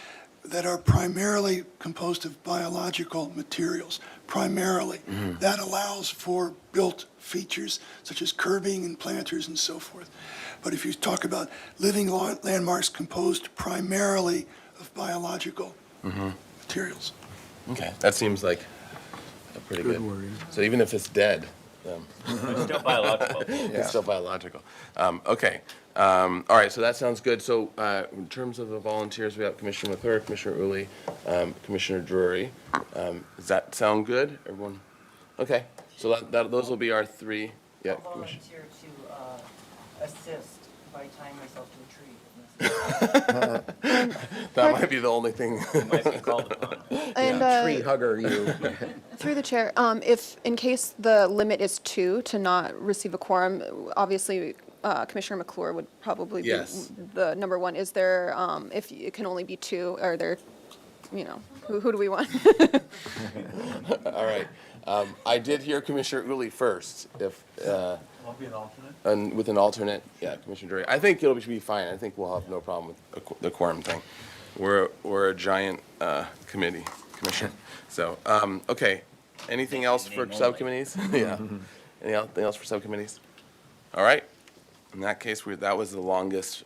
that are primarily composed of biological materials, primarily. That allows for built features such as curbing and planters and so forth. But if you talk about living landmarks composed primarily of biological materials. Okay, that seems like a pretty Good good. word. So even if it's dead. It's still biological. It's still biological. Okay. All right, so that sounds good. So in terms of the volunteers, we have Commissioner McClure, Commissioner Uli, Commissioner Drury. Does that sound good, everyone? Okay, so those will be our 3. Yeah, Commissioner. Volunteer to assist by tying myself to a tree. That might be the only thing. Might be called upon. And Tree hugger, you. through the chair, if in case the limit is 2 to not receive a quorum, obviously Commissioner McClure would probably be Yes. the number one. Is there, if it can only be 2, are there, who do we want? All right. I did hear Commissioner Uli first. If I'll be an alternate. and with an alternate, yeah, Commissioner Drury. I think it'll be fine. I think we'll have no problem with the quorum thing. We're a giant commission. So okay. Anything else for subcommittees? Yeah. Anything else for subcommittees? All right. In that case, that was the longest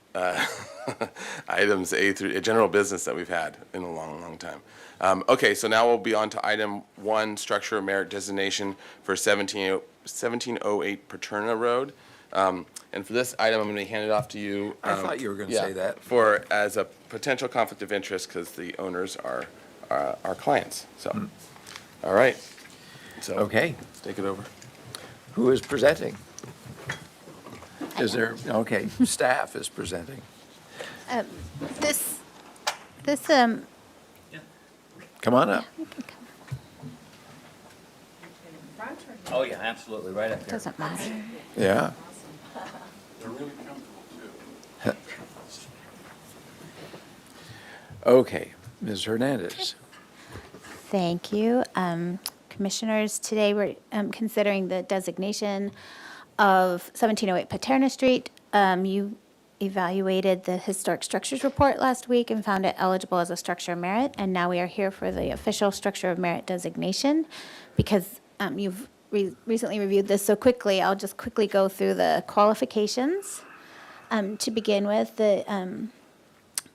items A through general business that we've had in a long, long time. Okay, so now we'll be on to item 1, structure of merit designation for 1708 Paterna Road. And for this item, I'm going to hand it off to you. I thought you were going to say that. As a potential conflict of interest, because the owners are our clients. So, all right. So Okay. let's take it over. Who is presenting? Is there, okay, staff is presenting. This, Come on up. Oh, yeah, absolutely, right up here. doesn't matter. Yeah. They're really comfortable, too. Okay, Ms. Hernandez. Thank you. Commissioners, today we're considering the designation of 1708 Paterna Street You evaluated the historic structures report last week and found it eligible as a structure of merit, and now we are here for the official structure of merit designation. Because you've recently reviewed this so quickly, I'll just quickly go through the qualifications. To begin with, the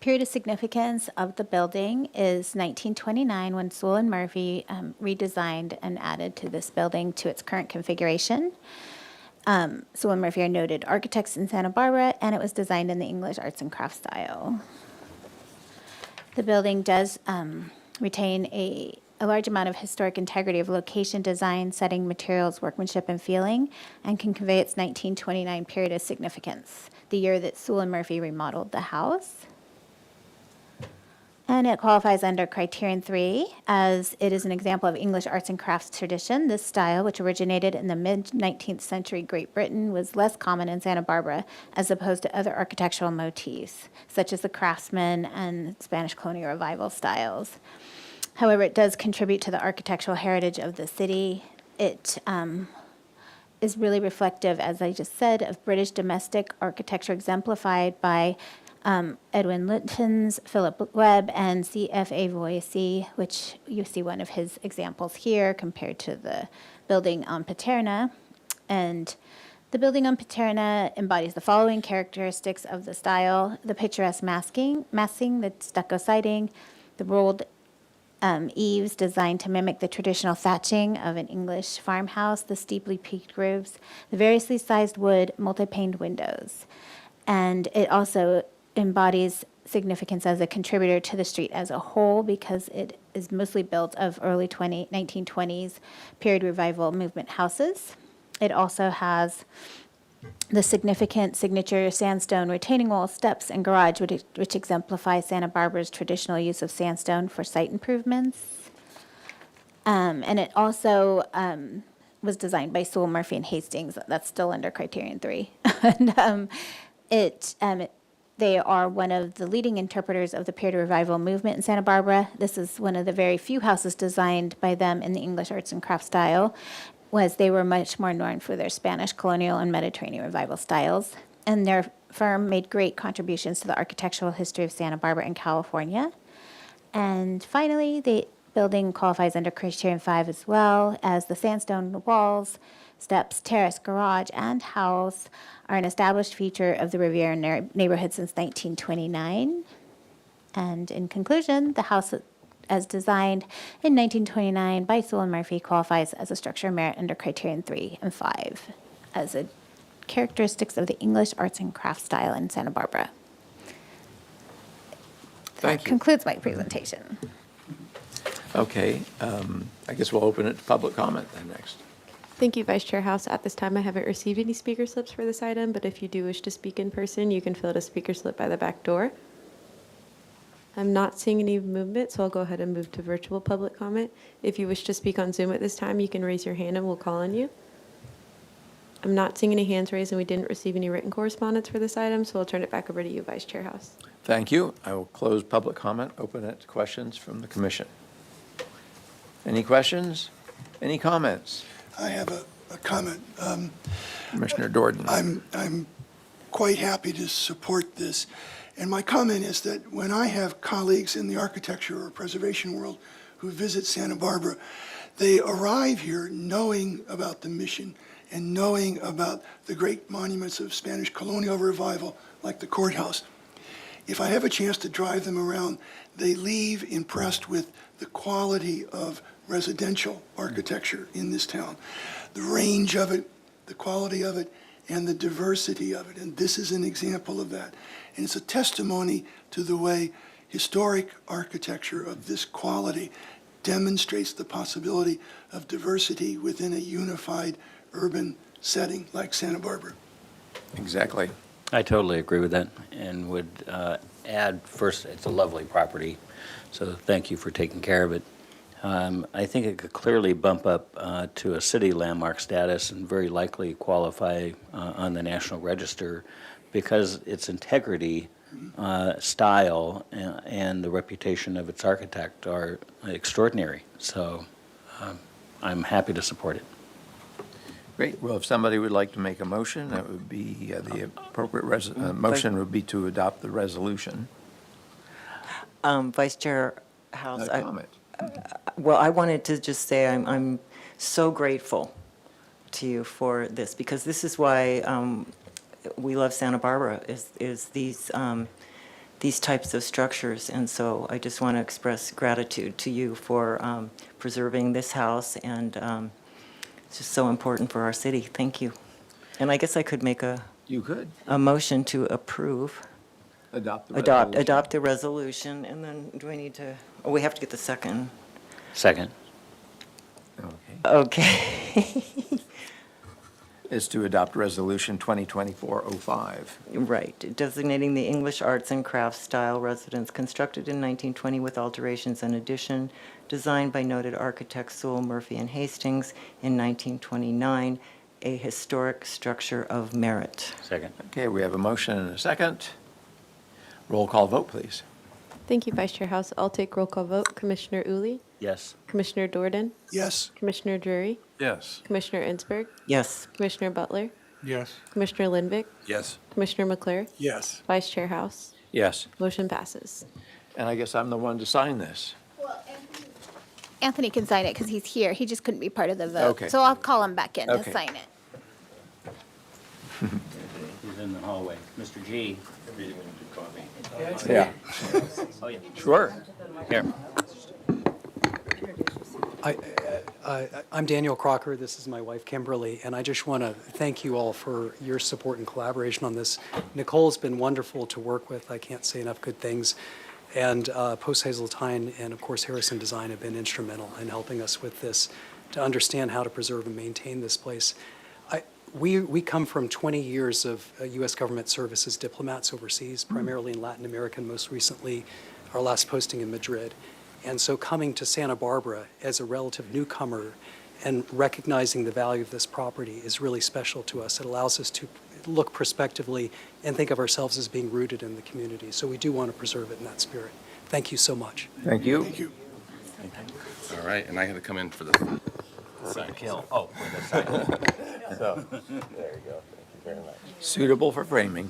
period of significance of the building is 1929, when Sewell and Murphy redesigned and added to this building to its current configuration. Sewell and Murphy are noted architects in Santa Barbara, and it was designed in the English arts and crafts style. The building does retain a large amount of historic integrity of location, design, setting, materials, workmanship, and feeling, and can convey its 1929 period of significance, the year that Sewell and Murphy remodeled the house. And it qualifies under Criterion 3, as it is an example of English arts and crafts tradition. This style, which originated in the mid-19th century Great Britain, was less common in Santa Barbara as opposed to other architectural motifs, such as the Craftsman and Spanish Colonial Revival styles. However, it does contribute to the architectural heritage of the city. It is really reflective, as I just said, of British domestic architecture exemplified by Edwin Lutyens, Philip Webb, and C.F.A. Voici, which you see one of his examples here compared to the building on Paterna. And the building on Paterna embodies the following characteristics of the style: the picturesque massing, the stucco siding, the rolled eaves designed to mimic the traditional thatching of an English farmhouse, the steeply peaked roofs, the variously sized wood, multi-paned windows. And it also embodies significance as a contributor to the street as a whole, because it is mostly built of early 1920s period revival movement houses. It also has the significant signature sandstone retaining wall, steps, and garage, which exemplify Santa Barbara's traditional use of sandstone for site improvements. And it also was designed by Sewell, Murphy, and Hastings. That's still under Criterion 3. And they are one of the leading interpreters of the period revival movement in Santa Barbara. This is one of the very few houses designed by them in the English arts and crafts style, was they were much more known for their Spanish colonial and Mediterranean revival styles. And their firm made great contributions to the architectural history of Santa Barbara and California. And finally, the building qualifies under Criterion 5 as well, as the sandstone walls, steps, terrace, garage, and house are an established feature of the Riviera neighborhood since 1929. And in conclusion, the house, as designed in 1929 by Sewell and Murphy, qualifies as a structure of merit under Criterion 3 and 5 as a characteristics of the English arts and crafts style in Santa Barbara. Thank That you. concludes my presentation. Okay, I guess we'll open it to public comment then next. Thank you, Vice Chair House. At this time, I haven't received any speaker slips for this item, but if you do wish to speak in person, you can fill out a speaker slip by the back door. I'm not seeing any movement, so I'll go ahead and move to virtual public comment. If you wish to speak on Zoom at this time, you can raise your hand and we'll call on you. I'm not seeing any hands raised, and we didn't receive any written correspondence for this item, so I'll turn it back over to you, Vice Chair House. Thank you. I will close public comment, open it to questions from the commission. Any questions? Any comments? I have a comment. Commissioner Dorden. I'm quite happy to support this. And my comment is that when I have colleagues in the architecture or preservation world who visit Santa Barbara, they arrive here knowing about the mission and knowing about the great monuments of Spanish colonial revival, like the courthouse. If I have a chance to drive them around, they leave impressed with the quality of residential architecture in this town, the range of it, the quality of it, and the diversity of it. And this is an example of that. And it's a testimony to the way historic architecture of this quality demonstrates the possibility of diversity within a unified urban setting like Santa Barbara. Exactly. I totally agree with that, and would add, first, it's a lovely property, so thank you for taking care of it. I think it could clearly bump up to a city landmark status and very likely qualify on the National Register, because its integrity, style, and the reputation of its architect are extraordinary. So I'm happy to support it. Great. Well, if somebody would like to make a motion, that would be, the appropriate motion would be to adopt the resolution. Vice Chair House. Comment. Well, I wanted to just say I'm so grateful to you for this, because this is why we love Santa Barbara, is these types of structures. And so I just want to express gratitude to you for preserving this house, and it's just so important for our city. Thank you. And I guess I could make a motion to approve. Adopt the resolution. Adopt the resolution, and then do I need to, oh, we have to get the second. Second. Okay. Is to adopt Resolution 2024-05. Right, designating the English arts and crafts style residence constructed in 1920 with alterations and addition, designed by noted architects Sewell, Murphy, and Hastings in 1929, a historic structure of merit. Second. Okay, we have a motion and a second. Roll call vote, please. Thank you, Vice Chair House. I'll take roll call vote. Commissioner Uli? Yes. Commissioner Dordan? Yes. Commissioner Drury? Yes. Commissioner Ensberg? Yes. Commissioner Butler? Yes. Commissioner Lindvik? Yes. Commissioner McClure? Yes. Vice Chair House? Yes. Motion passes. And I guess I'm the one to sign this. Anthony can sign it because he's here. He just couldn't be part of the vote. Okay. So I'll call him back in to Okay. sign it. Who's in the hallway? Mr. G. Yeah. Oh, yeah. Sure. Here. I'm Daniel Crocker. This is my wife, Kimberly, and I just want to thank you all for your support and collaboration on this. Nicole's been wonderful to work with. I can't say enough good things. And Post Hazeltine and, of course, Harrison Design have been instrumental in helping us with this, to understand how to preserve and maintain this place. We come from 20 years of U.S. government service as diplomats overseas, primarily in Latin America, and most recently our last posting in Madrid. And so coming to Santa Barbara as a relative newcomer and recognizing the value of this property is really special to us. It allows us to look prospectively and think of ourselves as being rooted in the community. So we do want to preserve it in that spirit. Thank you so much. Thank you. Thank you. All right, and I had to come in for the sign. Kill. Oh, for the second. So, there you go. Thank you very much. Suitable for framing.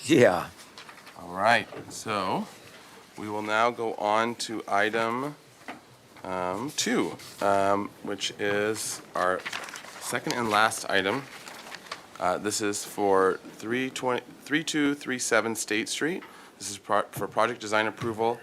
Yeah. All right, so we will now go on to item 2, which is our second and last item. This is for 3237 State Street. This is for project design approval.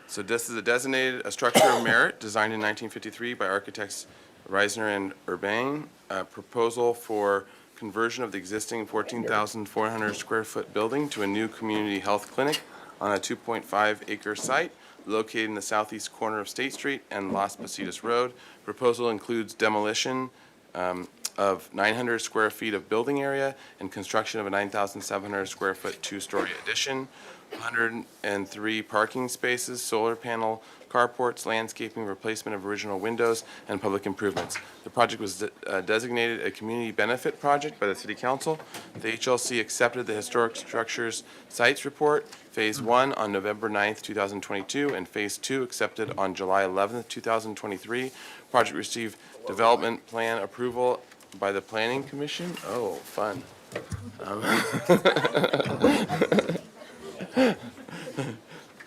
So this is a structure of merit designed in 1953 by architects Reisner and Urbane. Proposal for conversion of the existing 14,400 square foot building to a new community health clinic on a 2.5 acre site located in the southeast corner of State Street and Las Positas Road. Proposal includes demolition of 900 square feet of building area and construction of a 9,700 square foot two-story addition, 103 parking spaces, solar panel, carports, landscaping, replacement of original windows, and public improvements. The project was designated a community benefit project by the City Council. The HLC accepted the Historic Structures Sites Report, Phase 1, on November 9th, 2022, and Phase 2 accepted on July 11th, 2023. Project received development plan approval by the Planning Commission. Oh, fun.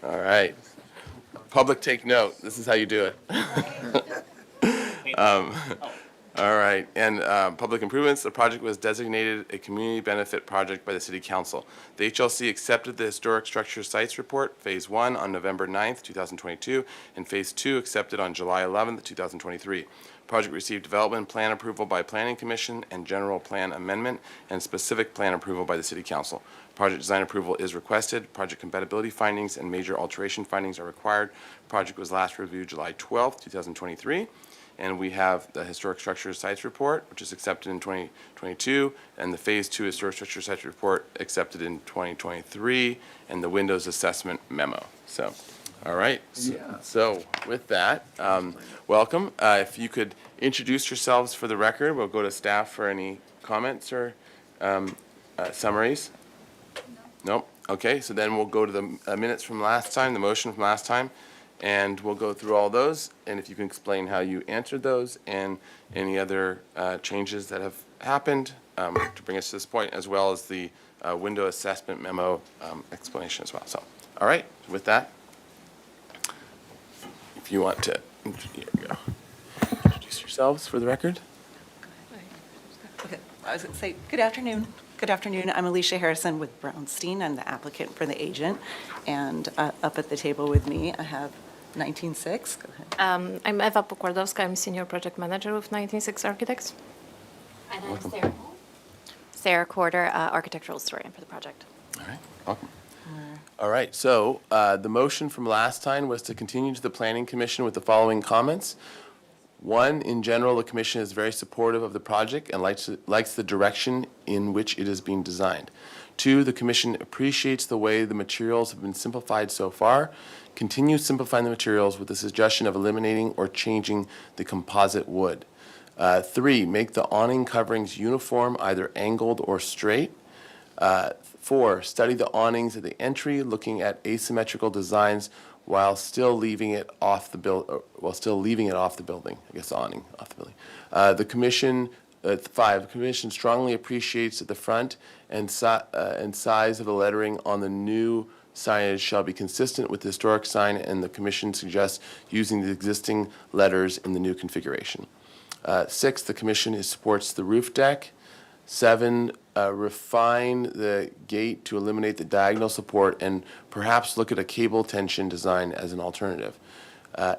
All right. Public, take note. This is how you do it. All right. And public improvements, the project was designated a community benefit project by the City Council. The HLC accepted the Historic Structure Sites Report, Phase 1, on November 9th, 2022, and Phase 2 accepted on July 11th, 2023. Project received development plan approval by Planning Commission and general plan amendment and specific plan approval by the City Council. Project design approval is requested. Project compatibility findings and major alteration findings are required. Project was last reviewed July 12th, 2023. And we have the Historic Structure Sites Report, which is accepted in 2022, and the Phase 2 Historic Structure Sites Report accepted in 2023, and the Windows Assessment Memo. So, all right. So with that, welcome. If you could introduce yourselves for the record, we'll go to staff for any comments or summaries. Nope. Okay, so then we'll go to the minutes from last time, the motion from last time, and we'll go through all those, and if you can explain how you answered those and any other changes that have happened to bring us to this point, as well as the window assessment memo explanation as well. So, all right, with that, if you want to, here we go. Introduce yourselves for the record. Okay, I was going to say, good afternoon. Good afternoon. I'm Alicia Harrison with Brownstein. I'm the applicant for the agent. And up at the table with me, I have 196. Go ahead. I'm Eva Pokłardowska. I'm Senior Project Manager with 196 Architects. And I'm Sarah Corder, Architectural Historian for the project. All right, welcome. All right, so the motion from last time was to continue to the Planning Commission with the following comments. One, in general, the commission is very supportive of the project and likes the direction in which it is being designed. Two, the commission appreciates the way the materials have been simplified so far. Continue simplifying the materials with the suggestion of eliminating or changing the composite wood. Three, make the awning coverings uniform, either angled or straight. Four, study the awnings at the entry, looking at asymmetrical designs while still leaving it off the building. I guess the awning off the building. The commission, five, the commission strongly appreciates that the front and size of the lettering on the new signage shall be consistent with the historic sign, and the commission suggests using the existing letters in the new configuration. Six, the commission supports the roof deck. Seven, refine the gate to eliminate the diagonal support and perhaps look at a cable tension design as an alternative.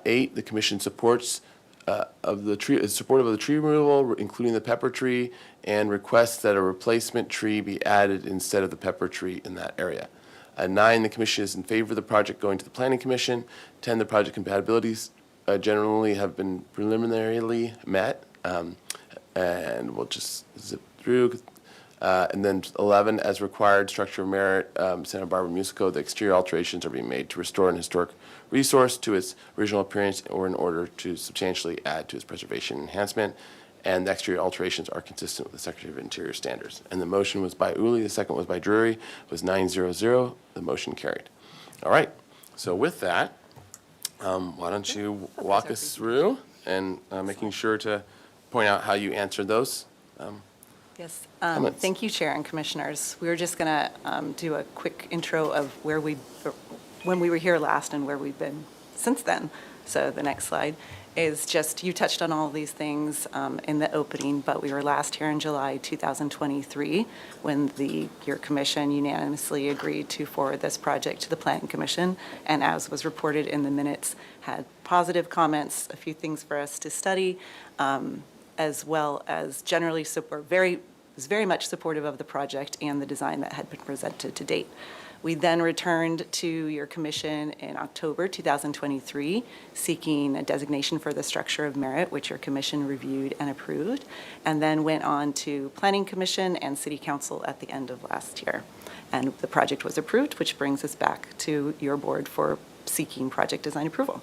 Eight, the commission supports is supportive of the tree removal, including the pepper tree, and requests that a replacement tree be added instead of the pepper tree in that area. Nine, the commission is in favor of the project going to the Planning Commission. 10, the project compatibilities generally have been preliminarily met, and we'll just zip through. And then 11, as required, structure of merit, Santa Barbara Musico, the exterior alterations are being made to restore an historic resource to its original appearance or in order to substantially add to its preservation and enhancement. And the exterior alterations are consistent with the Secretary of Interior standards. And the motion was by Uli, the second was by Drury, was 9-0-0, the motion carried. All right, so with that, why don't you walk us through and making sure to point out how you answered those. Yes, thank you, Chair and Commissioners. We were just going to do a quick intro of when we were here last and where we've been since then. So the next slide is just, you touched on all of these things in the opening, but we were last here in July 2023 when your commission unanimously agreed to forward this project to the Planning Commission, and as was reported in the minutes, had positive comments, a few things for us to study, as well as generally was very much supportive of the project and the design that had been presented to date. We then returned to your commission in October 2023, seeking a designation for the structure of merit, which your commission reviewed and approved, and then went on to Planning Commission and City Council at the end of last year. And the project was approved, which brings us back to your board for seeking project design approval.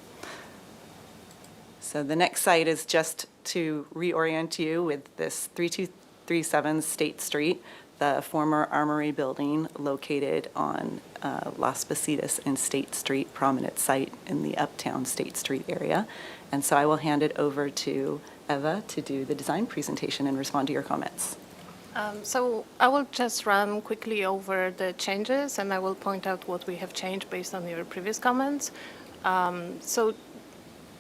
So the next site is just to reorient you with this 3237 State Street, the former Armory building located on Las Positas and State Street, prominent site in the uptown State Street area. And so I will hand it over to Eva to do the design presentation and respond to your comments. So I will just run quickly over the changes, and I will point out what we have changed based on your previous comments. So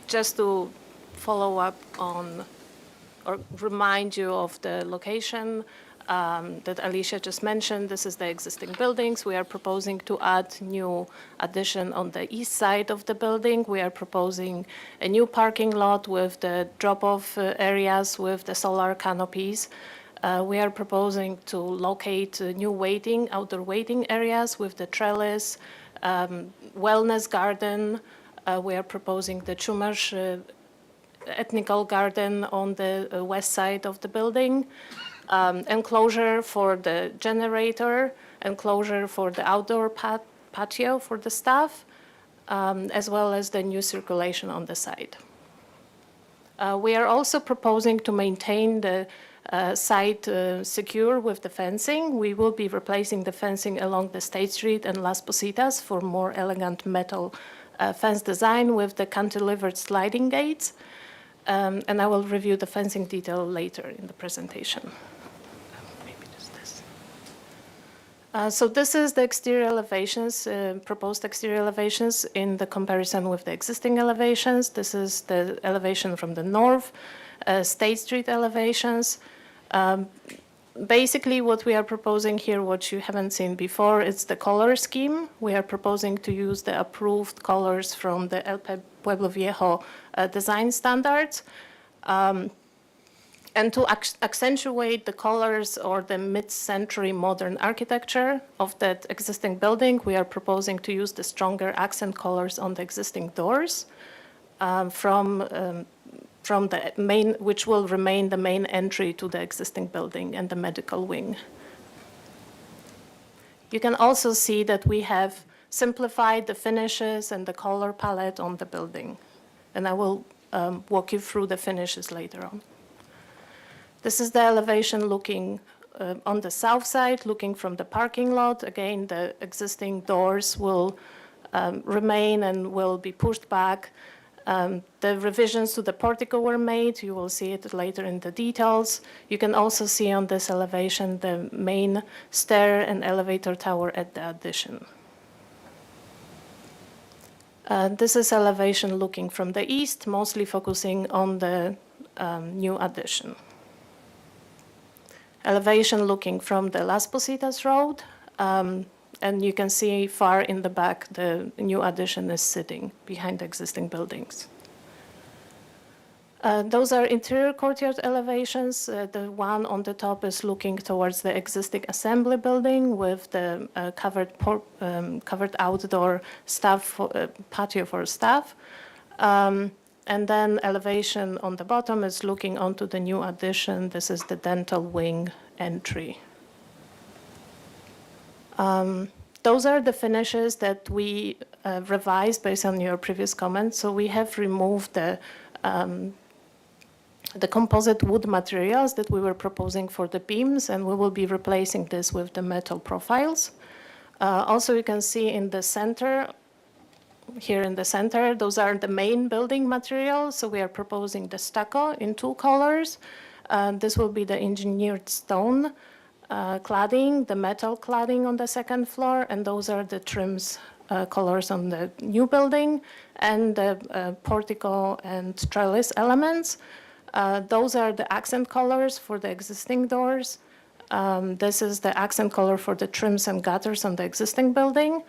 just to follow up on or remind you of the location that Alicia just mentioned, this is the existing buildings. We are proposing to add new addition on the east side of the building. We are proposing a new parking lot with the drop-off areas with the solar canopies. We are proposing to locate new outdoor waiting areas with the trellis, wellness garden. We are proposing the Chumash ethnical garden on the west side of the building. Enclosure for the generator, enclosure for the outdoor patio for the staff, as well as the new circulation on the site. We are also proposing to maintain the site secure with the fencing. We will be replacing the fencing along the State Street and Las Positas for more elegant metal fence design with the cantilevered sliding gates. And I will review the fencing detail later in the presentation. So this is the exterior elevations, proposed exterior elevations in the comparison with the existing elevations. This is the elevation from the north, State Street elevations. Basically, what we are proposing here, what you haven't seen before, is the color scheme. We are proposing to use the approved colors from the Pueblo Viejo design standards. And to accentuate the colors or the mid-century modern architecture of that existing building, we are proposing to use the stronger accent colors on the existing doors from the main, which will remain the main entry to the existing building and the medical wing. You can also see that we have simplified the finishes and the color palette on the building. And I will walk you through the finishes later on. This is the elevation looking on the south side, looking from the parking lot. Again, the existing doors will remain and will be pushed back. The revisions to the portico were made. You will see it later in the details. You can also see on this elevation the main stair and elevator tower at the addition. This is elevation looking from the east, mostly focusing on the new addition. Elevation looking from the Las Positas Road, and you can see far in the back the new addition is sitting behind the existing buildings. Those are interior courtyard elevations. The one on the top is looking towards the existing assembly building with the covered outdoor staff patio for staff. And then elevation on the bottom is looking onto the new addition. This is the dental wing entry. Those are the finishes that we revised based on your previous comments. So we have removed the composite wood materials that we were proposing for the beams, and we will be replacing this with the metal profiles. Also, you can see in the center, here in the center, those are the main building materials. So we are proposing the stucco in two colors. This will be the engineered stone cladding, the metal cladding on the second floor, and those are the trims colors on the new building, and the portico and trellis elements. Those are the accent colors for the existing doors. This is the accent color for the trims and gutters on the existing building.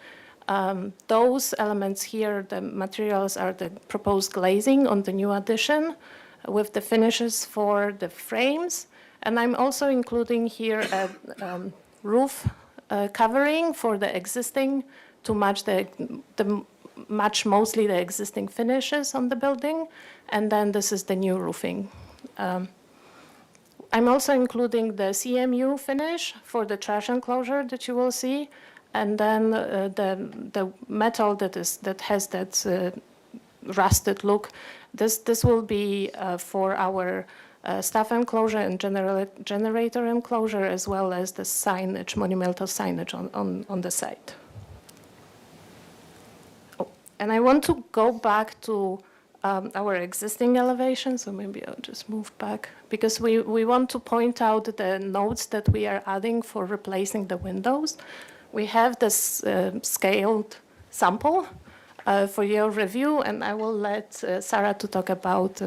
Those elements here, the materials are the proposed glazing on the new addition with the finishes for the frames. And I'm also including here a roof covering for the existing to match match mostly the existing finishes on the building. And then this is the new roofing. I'm also including the CMU finish for the trash enclosure that you will see. And then the metal that has that rusted look, this will be for our staff enclosure and generator enclosure, as well as the signage, monumental signage on the site. Oh, and I want to go back to our existing elevation, so maybe I'll just move back, because we want to point out the notes that we are adding for replacing the windows. We have this scaled sample for your review, and I will let Sarah to talk about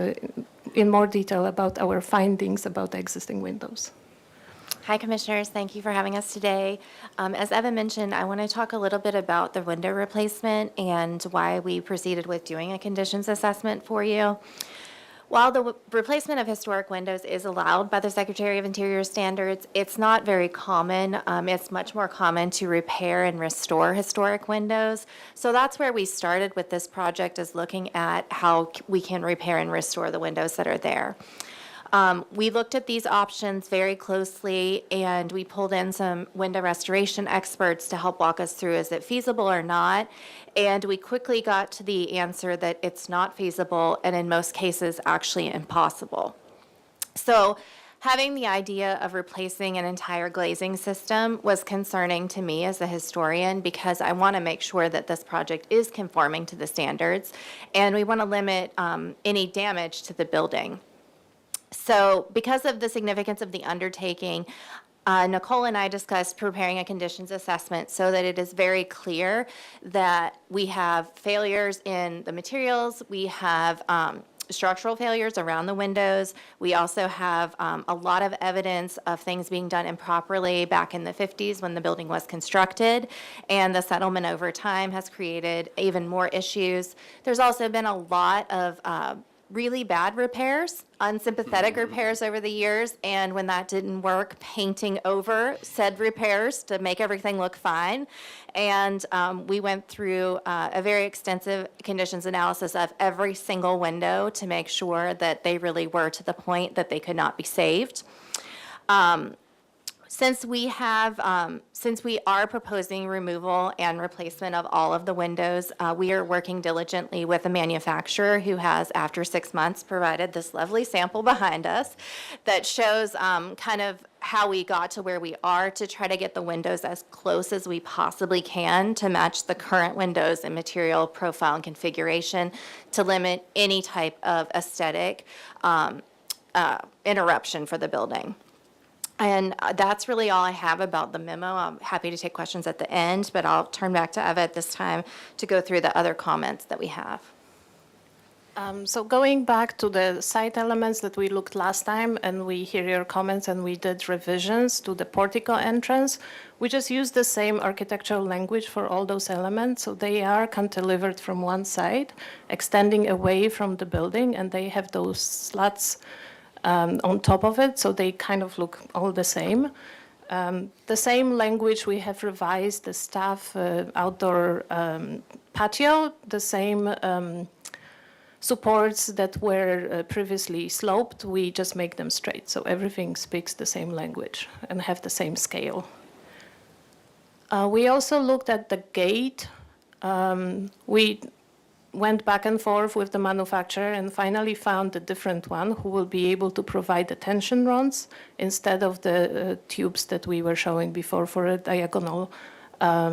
in more detail about our findings about the existing windows. Hi, Commissioners. Thank you for having us today. As Evan mentioned, I want to talk a little bit about the window replacement and why we proceeded with doing a conditions assessment for you. While the replacement of historic windows is allowed by the Secretary of Interior standards, it's not very common. It's much more common to repair and restore historic windows. So that's where we started with this project, is looking at how we can repair and restore the windows that are there. We looked at these options very closely, and we pulled in some window restoration experts to help walk us through, is it feasible or not? And we quickly got to the answer that it's not feasible, and in most cases, actually impossible. So having the idea of replacing an entire glazing system was concerning to me as a historian because I want to make sure that this project is conforming to the standards, and we want to limit any damage to the building. So because of the significance of the undertaking, Nicole and I discussed preparing a conditions assessment so that it is very clear that we have failures in the materials, we have structural failures around the windows. We also have a lot of evidence of things being done improperly back in the 50s when the building was constructed, and the settlement over time has created even more issues. There's also been a lot of really bad repairs, unsympathetic repairs over the years, and when that didn't work, painting over said repairs to make everything look fine. And we went through a very extensive conditions analysis of every single window to make sure that they really were to the point that they could not be saved. Since we are proposing removal and replacement of all of the windows, we are working diligently with a manufacturer who has, after 6 months, provided this lovely sample behind us that shows kind of how we got to where we are to try to get the windows as close as we possibly can to match the current windows and material profile and configuration to limit any type of aesthetic interruption for the building. And that's really all I have about the memo. I'm happy to take questions at the end, but I'll turn back to Eva at this time to go through the other comments that we have. So going back to the site elements that we looked last time, and we hear your comments, and we did revisions to the portico entrance, we just used the same architectural language for all those elements. So they are cantilevered from one side, extending away from the building, and they have those slats on top of it, so they kind of look all the same. The same language, we have revised the staff outdoor patio, the same supports that were previously sloped, we just make them straight. So everything speaks the same language and have the same scale. We also looked at the gate. We went back and forth with the manufacturer and finally found a different one who will be able to provide the tension rods instead of the tubes that we were showing before for a diagonal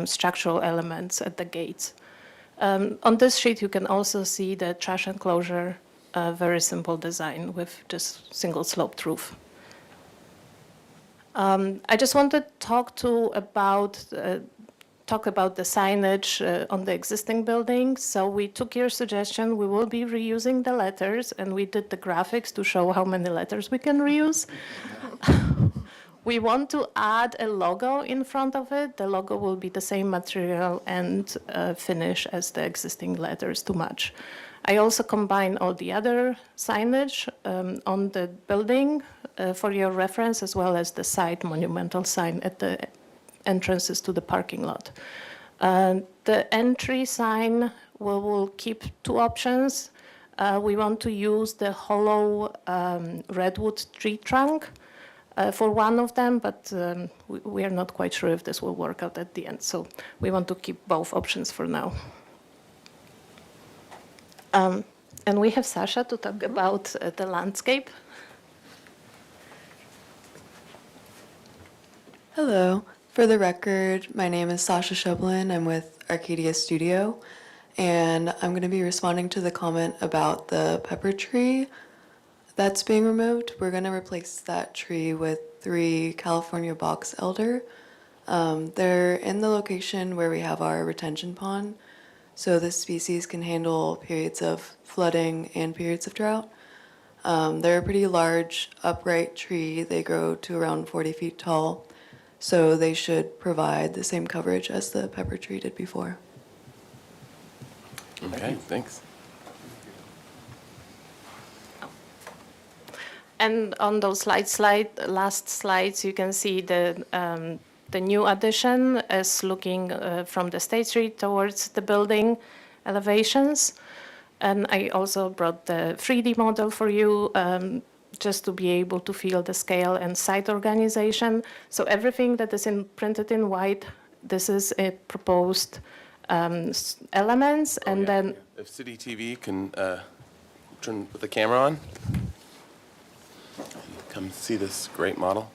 structural elements at the gates. On this sheet, you can also see the trash enclosure, very simple design with just single sloped roof. I just want to talk about the signage on the existing building. So we took your suggestion. We will be reusing the letters, and we did the graphics to show how many letters we can reuse. We want to add a logo in front of it. The logo will be the same material and finish as the existing letters to match. I also combine all the other signage on the building for your reference, as well as the side monumental sign at the entrances to the parking lot. The entry sign, we will keep two options. We want to use the hollow redwood tree trunk for one of them, but we are not quite sure if this will work out at the end. So we want to keep both options for now. And we have Sasha to talk about the landscape. Hello. For the record, my name is Sasha Shoblin. I'm with Arcadia Studio, and I'm going to be responding to the comment about the pepper tree that's being removed. We're going to replace that tree with 3 California box elder. They're in the location where we have our retention pond, so this species can handle periods of flooding and periods of drought. They're a pretty large, upright tree. They grow to around 40 feet tall. So they should provide the same coverage as the pepper tree did before. Okay, thanks. And on those last slides, you can see the new addition is looking from the State Street towards the building elevations. And I also brought the 3D model for you, just to be able to feel the scale and site organization. So everything that is printed in white, this is a proposed elements, and then... If City TV can turn the camera on. come see this great model.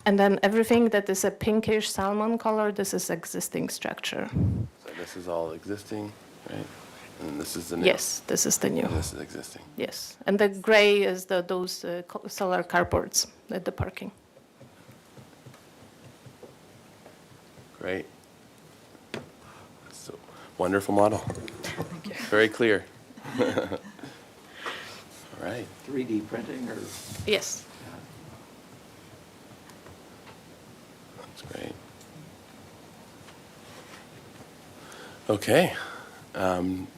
And then everything that is a pinkish salmon color, this is existing structure. So this is all existing, right? And this is the new. Yes, this is the new. And this is existing. Yes, and the gray is those solar carports at the parking. Great. So wonderful model. Very clear. All right. 3D printing or? Yes. That's great. Okay.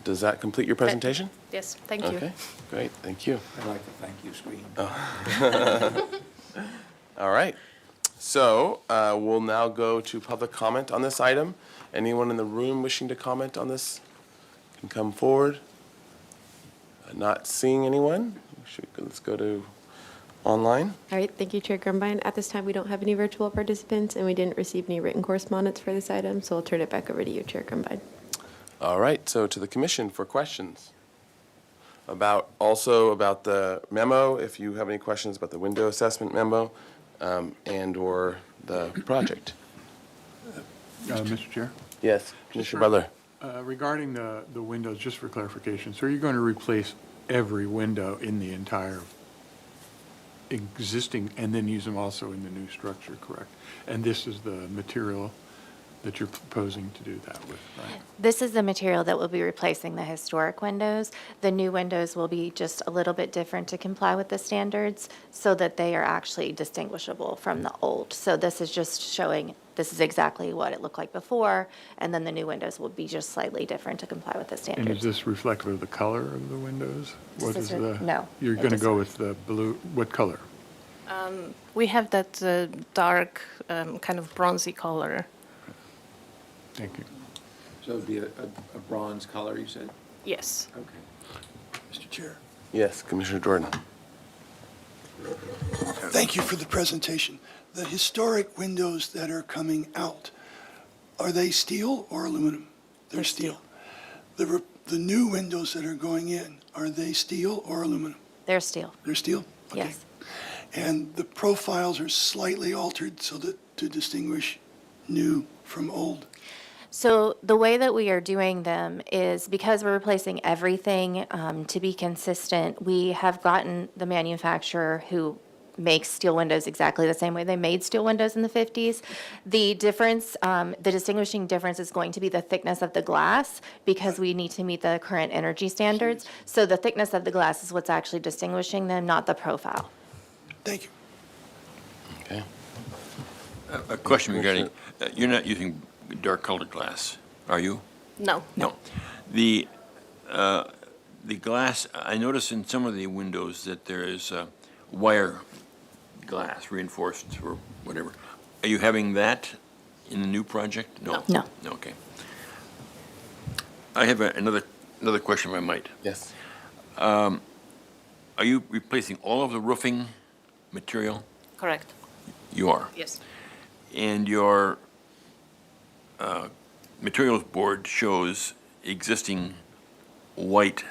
Does that complete your presentation? Yes, thank you. Okay, great, thank you. I like the thank you screen. All right. So we'll now go to public comment on this item. Anyone in the room wishing to comment on this can come forward. Not seeing anyone. Let's go to online. All right, thank you, Chair Grumbine. At this time, we don't have any virtual participants, and we didn't receive any written correspondence for this item, so I'll turn it back over to you, Chair Grumbine. All right, so to the commission for questions also about the memo, if you have any questions about the window assessment memo and/or the project. Mr. Chair? Yes, Commissioner Butler. Regarding the windows, just for clarification, so you're going to replace every window in the entire existing and then use them also in the new structure, correct? And this is the material that you're proposing to do that with, right? This is the material that will be replacing the historic windows. The new windows will be just a little bit different to comply with the standards so that they are actually distinguishable from the old. So this is just showing this is exactly what it looked like before, and then the new windows will be just slightly different to comply with the standards. And is this reflective of the color of the windows? What is the? No. You're it going to does go not. with the blue, what color? We have that dark, kind of bronzy color. Thank you. So it'd be a bronze color, you said? Yes. Okay. Mr. Chair, Yes, Commissioner Jordan. thank you for the presentation. The historic windows that are coming out, are they steel or aluminum? They're steel. The new windows that are going in, are they steel or aluminum? They're steel. They're steel? Okay. Yes. And the profiles are slightly altered so that to distinguish new from old? So the way that we are doing them is because we're replacing everything to be consistent, we have gotten the manufacturer who makes steel windows exactly the same way they made steel windows in the 50s. The difference, the distinguishing difference is going to be the thickness of the glass because we need to meet the current energy standards. So the thickness of the glass is what's actually distinguishing them, not the profile. Thank you. Okay. A question regarding, you're not using dark colored glass, are you? No. No. The glass, I notice in some of the windows that there is wire glass reinforced or whatever. Are you having that in the new project? No. No. Okay. I have another question if I might. Yes. Are you replacing all of the roofing material? Correct. You are? Yes. And your materials board shows existing white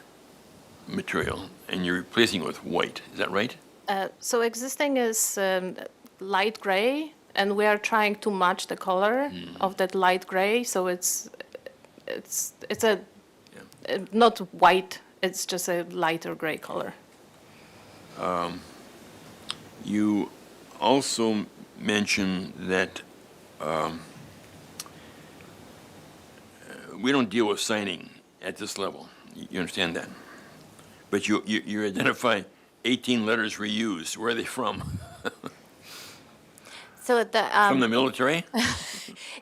material, and you're replacing it with white, is that right? So existing is light gray, and we are trying to match the color of that light gray. So it's not white. It's just a lighter gray color. You also mentioned that we don't deal with signing at this level. You understand that? But you identify 18 letters reused. Where are they from? So From the military?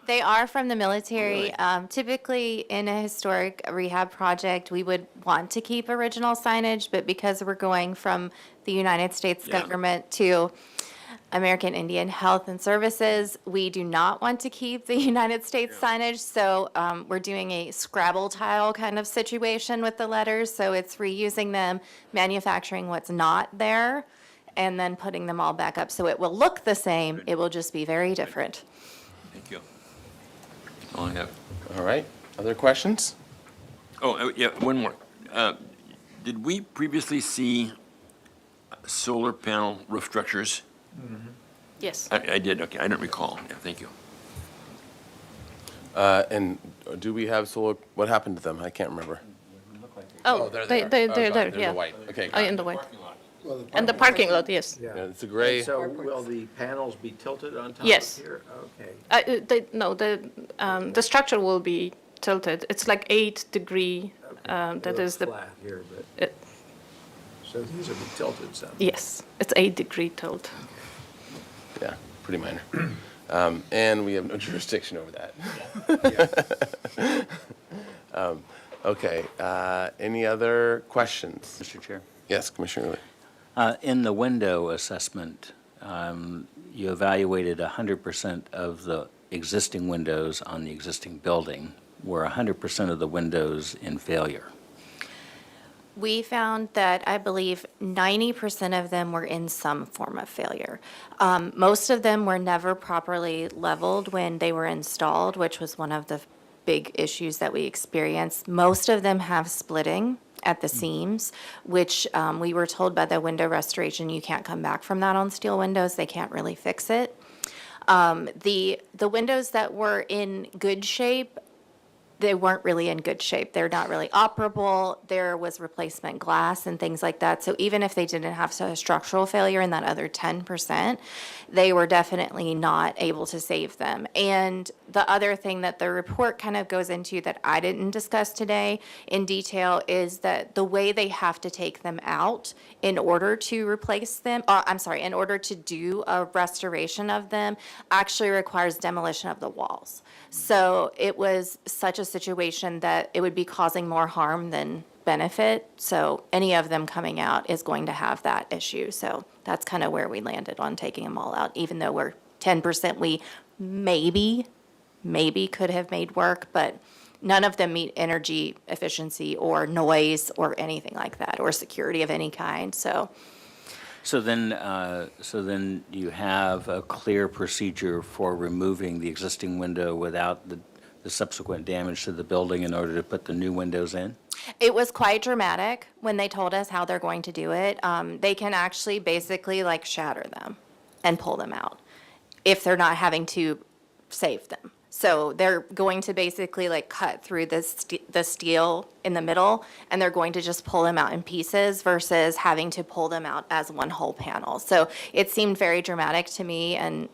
They are from the military. Typically, in a historic rehab project, we would want to keep original signage, but because we're going from the United States government to American Indian Health and Services, we do not want to keep the United States signage, so we're doing a Scrabble tile kind of situation with the letters, so it's reusing them, manufacturing what's not there, and then putting them all back up. So it will look the same, it will just be very different. Thank you. All I have. All right. Other questions? Oh, yeah, one more. Did we previously see solar panel roof structures? Yes. I did, okay, I don't recall. Yeah, thank you. And do we have solar, what happened to them? I can't remember. Oh, there they're are. Oh, there, sorry, there, they're yeah. the white. Okay, got Oh, it. in the white. And the parking lot, yes. Yeah, it's a gray. So will the panels be tilted on top Yes. of here? Okay. No, the structure will be tilted. It's like 8-degree, that is the, Flat here, but, it- so these will be tilted some. yes, it's 8-degree tilt. Yeah, pretty minor. And we have no jurisdiction over that. Okay, any other questions? Mr. Chair? Yes, Commissioner Lee. In the window assessment, you evaluated 100% of the existing windows on the existing building. Were 100% of the windows in failure? We found that I believe 90% of them were in some form of failure. Most of them were never properly leveled when they were installed, which was one of the big issues that we experienced. Most of them have splitting at the seams, which we were told by the window restoration, you can't come back from that on steel windows. They can't really fix it. The windows that were in good shape, they weren't really in good shape. They're not really operable. There was replacement glass and things like that. So even if they didn't have a structural failure in that other 10%, they were definitely not able to save them. And the other thing that the report kind of goes into that I didn't discuss today in detail is that the way they have to take them out in order to replace them, in order to do a restoration of them actually requires demolition of the walls. So it was such a situation that it would be causing more harm than benefit. So any of them coming out is going to have that issue. So that's kind of where we landed on taking them all out, even though we're 10%, we maybe could have made work, but none of them meet energy efficiency or noise or anything like that, or security of any kind. So then you have a clear procedure for removing the existing window without the subsequent damage to the building in order to put the new windows in? It was quite dramatic when they told us how they're going to do it. They can actually basically like shatter them and pull them out if they're not having to save them. So they're going to basically like cut through the steel in the middle, and they're going to just pull them out in pieces versus having to pull them out as one whole panel. So it seemed very dramatic to me, and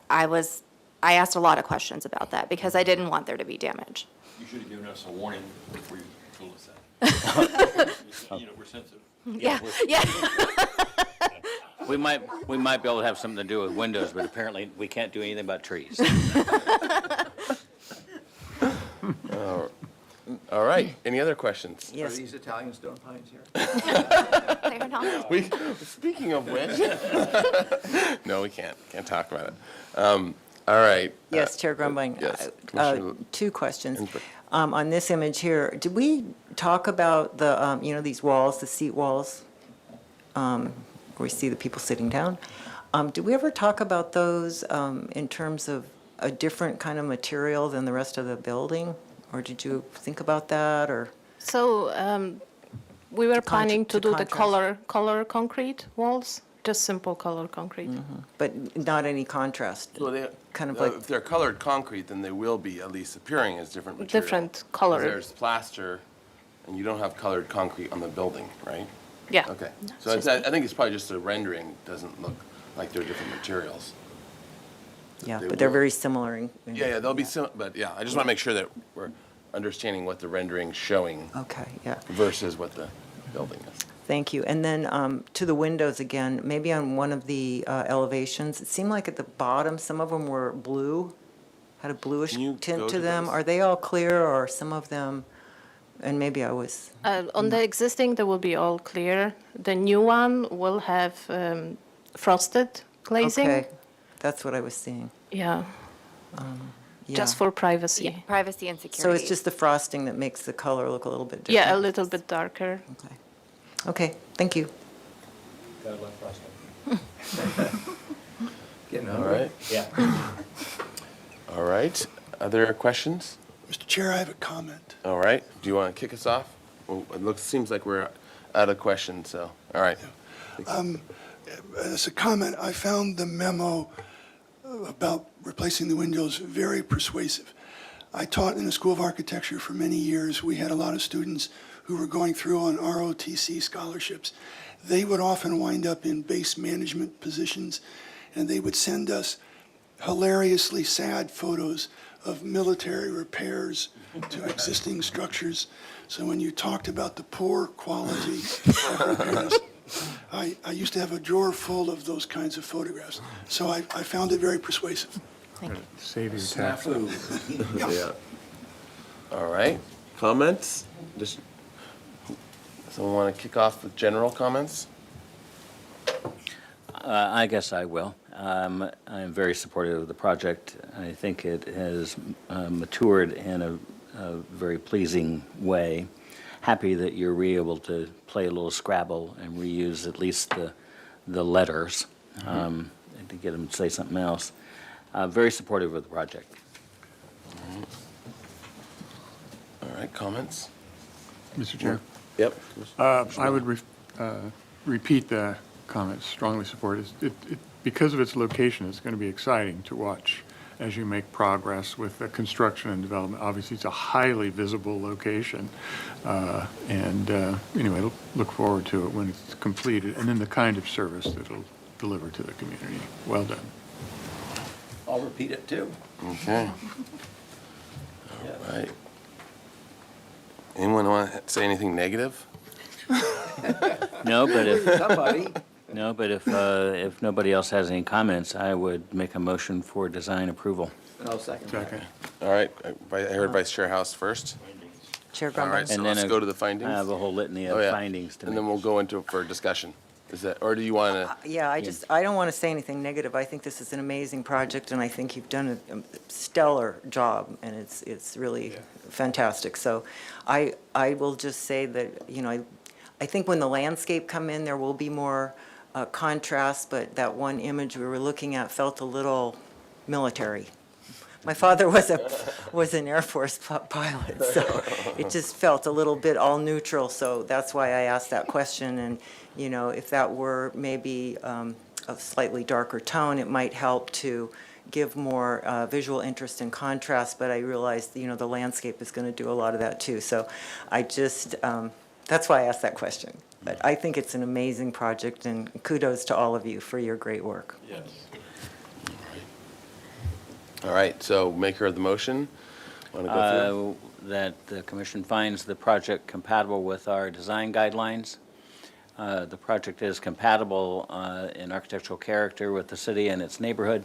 I asked a lot of questions about that because I didn't want there to be damage. You should have given us a warning before you told us that. We're sensitive. Yeah. We might be able to have something to do with windows, but apparently we can't do anything about trees. All right, any other questions? Are these Italian stone pines here? They're not. Speaking of which, no, we can't talk about it. All right. Yes, Chair Grumbine. Yes, Commissioner Two questions. Ginsburg. On this image here, did we talk about the, these walls, the seat walls? Where we see the people sitting down. Did we ever talk about those in terms of a different kind of material than the rest of the building? Or did you think about that, or? So we were planning to do the contrast. color concrete walls, just simple color concrete. But not any contrast? Well, if they're colored concrete, then they will be at least appearing as different material. Different color. 'Cause there's plaster, and you don't have colored concrete on the building, right? Yeah. Okay, so I think it's probably just the rendering doesn't look like they're different materials. Yeah, They but they're will. very similar in. Yeah, they'll be but yeah, I just want to make sure that we're understanding what the rendering's showing Okay, yeah. versus what the building is. Thank you. And then to the windows again, maybe on one of the elevations, it seemed like at the bottom, some of them were blue, had a bluish Can you go tint to to them. those? Are they all clear, or some of them, and maybe I was, On the existing, they will be all clear. The new one will have frosted glazing. okay, that's what I was seeing. Yeah, Yeah. just for privacy. Privacy and security. So it's just the frosting that makes the color look a little bit different? Yeah, a little bit darker. Okay, thank you. Gotta love frosting. Getting All hungry? right, Yeah. all right. Other questions? Mr. Chair, I have a comment. All right, do you want to kick us off? Well, seems like we're out of questions, so, all All right. As a comment, I found the memo about replacing the windows very persuasive. I taught in the School of Architecture for many years. We had a lot of students who were going through on ROTC scholarships. They would often wind up in base management positions, and they would send us hilariously sad photos of military repairs to existing structures. So when you talked about the poor quality of repairs, I used to have a drawer full of those kinds of photographs. So I found it very persuasive. Thank you. Save your tax. Yeah. All right. Comments? Just, someone want to kick off with general comments? I guess I will. I'm very supportive of the project. I think it has matured in a very pleasing way. Happy that you're able to play a little Scrabble and reuse at least the letters to get them to say something else. Very supportive of the project. All right, comments? Mr. Chair? Yep. I would repeat the comments, strongly support it. Because of its location, it's going to be exciting to watch as you make progress with the construction and development. Obviously, it's a highly visible location. Anyway, look forward to it when it's completed, and then the kind of service that it'll deliver to the community. Well done. I'll repeat it too. Okay. All right. Anyone want to say anything negative? No, but if Somebody. no, but if nobody else has any comments, I would make a motion for design approval. I'll second that. Second. All right, I heard Vice Chair House first. Chair All right, Grumbine? so And then let's go to the findings. I have a whole litany Oh, of yeah. findings to And make. then we'll go into for discussion. Is that, or do you want to? Yeah, I don't want to say anything negative. I think this is an amazing project, and I think you've done a stellar job, and it's really fantastic. So I will just say that, I think when the landscape come in, there will be more contrast, but that one image we were looking at felt a little military. My father was an Air Force pilot, so it just felt a little bit all neutral. So that's why I asked that question. And, if that were maybe a slightly darker tone, it might help to give more visual interest and contrast. But I realized, the landscape is going to do a lot of that too. So I just, that's why I asked that question. But I think it's an amazing project, and kudos to all of you for your great work. Yes. All right, so maker of the motion, want to go through? That the commission finds the project compatible with our design guidelines. The project is compatible in architectural character with the city and its neighborhood.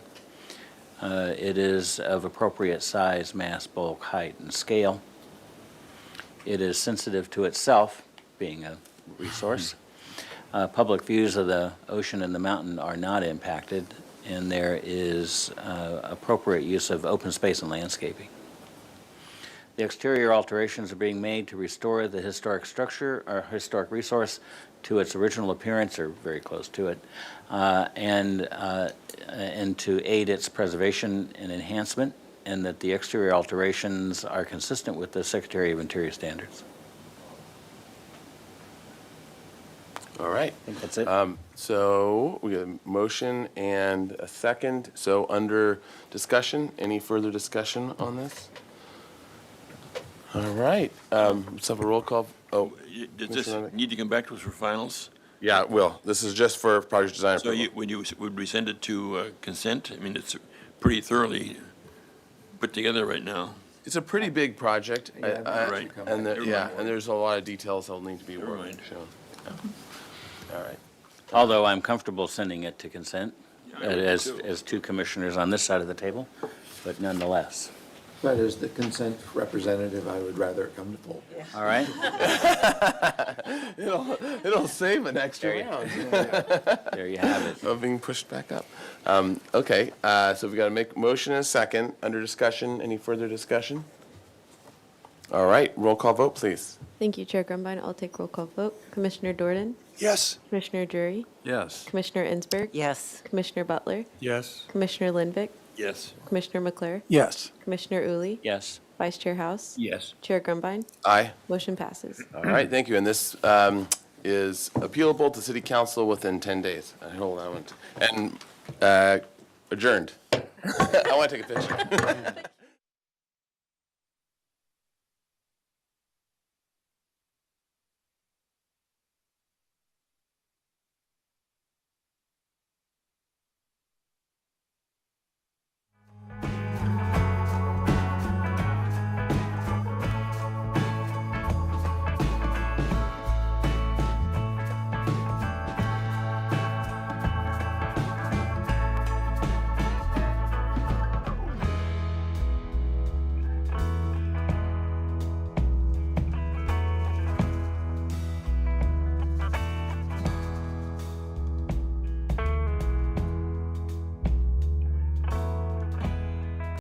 It is of appropriate size, mass, bulk, height, and scale. It is sensitive to itself, being a resource. Public views of the ocean and the mountain are not impacted, and there is appropriate use of open space and landscaping. The exterior alterations are being made to restore the historic structure or historic resource to its original appearance, or very close to it, and to aid its preservation and enhancement, and that the exterior alterations are consistent with the Secretary of Interior standards. All right. I think that's it. So we got a motion and a second. So under discussion, any further discussion on this? All right, let's have a roll call. Oh, Does this Mr. Remick? need to come back to us for finals? Yeah, it will. This is just for project design So approval. would we send it to consent? I mean, it's pretty thoroughly put together right now. It's a pretty big project. Right. And Never yeah, mind. and there's a lot of details that'll need to be Never worked, mind. shown. All right. Although I'm comfortable sending it to consent, I would as too. two commissioners on this side of the table, but nonetheless. But as the consent representative, I would rather it come to full. All right? It'll save an extra There you- round There you have it. of being pushed back up. Okay, so we got to make motion and a second. Under discussion, any further discussion? All right, roll call vote, please. Thank you, Chair Grumbine. I'll take roll call vote. Commissioner Dordan, Yes. Commissioner Drury, Yes. Commissioner Ensberg, Yes. Commissioner Butler, Yes. Commissioner Lindvik, Yes. Commissioner McClure, Yes. Commissioner Uli, Yes. Vice Chair House, Yes. Chair Grumbine. Aye. Motion passes. All right, thank you. And this is appealable to city council within 10 days. Hold on, and adjourned. I want to take a picture.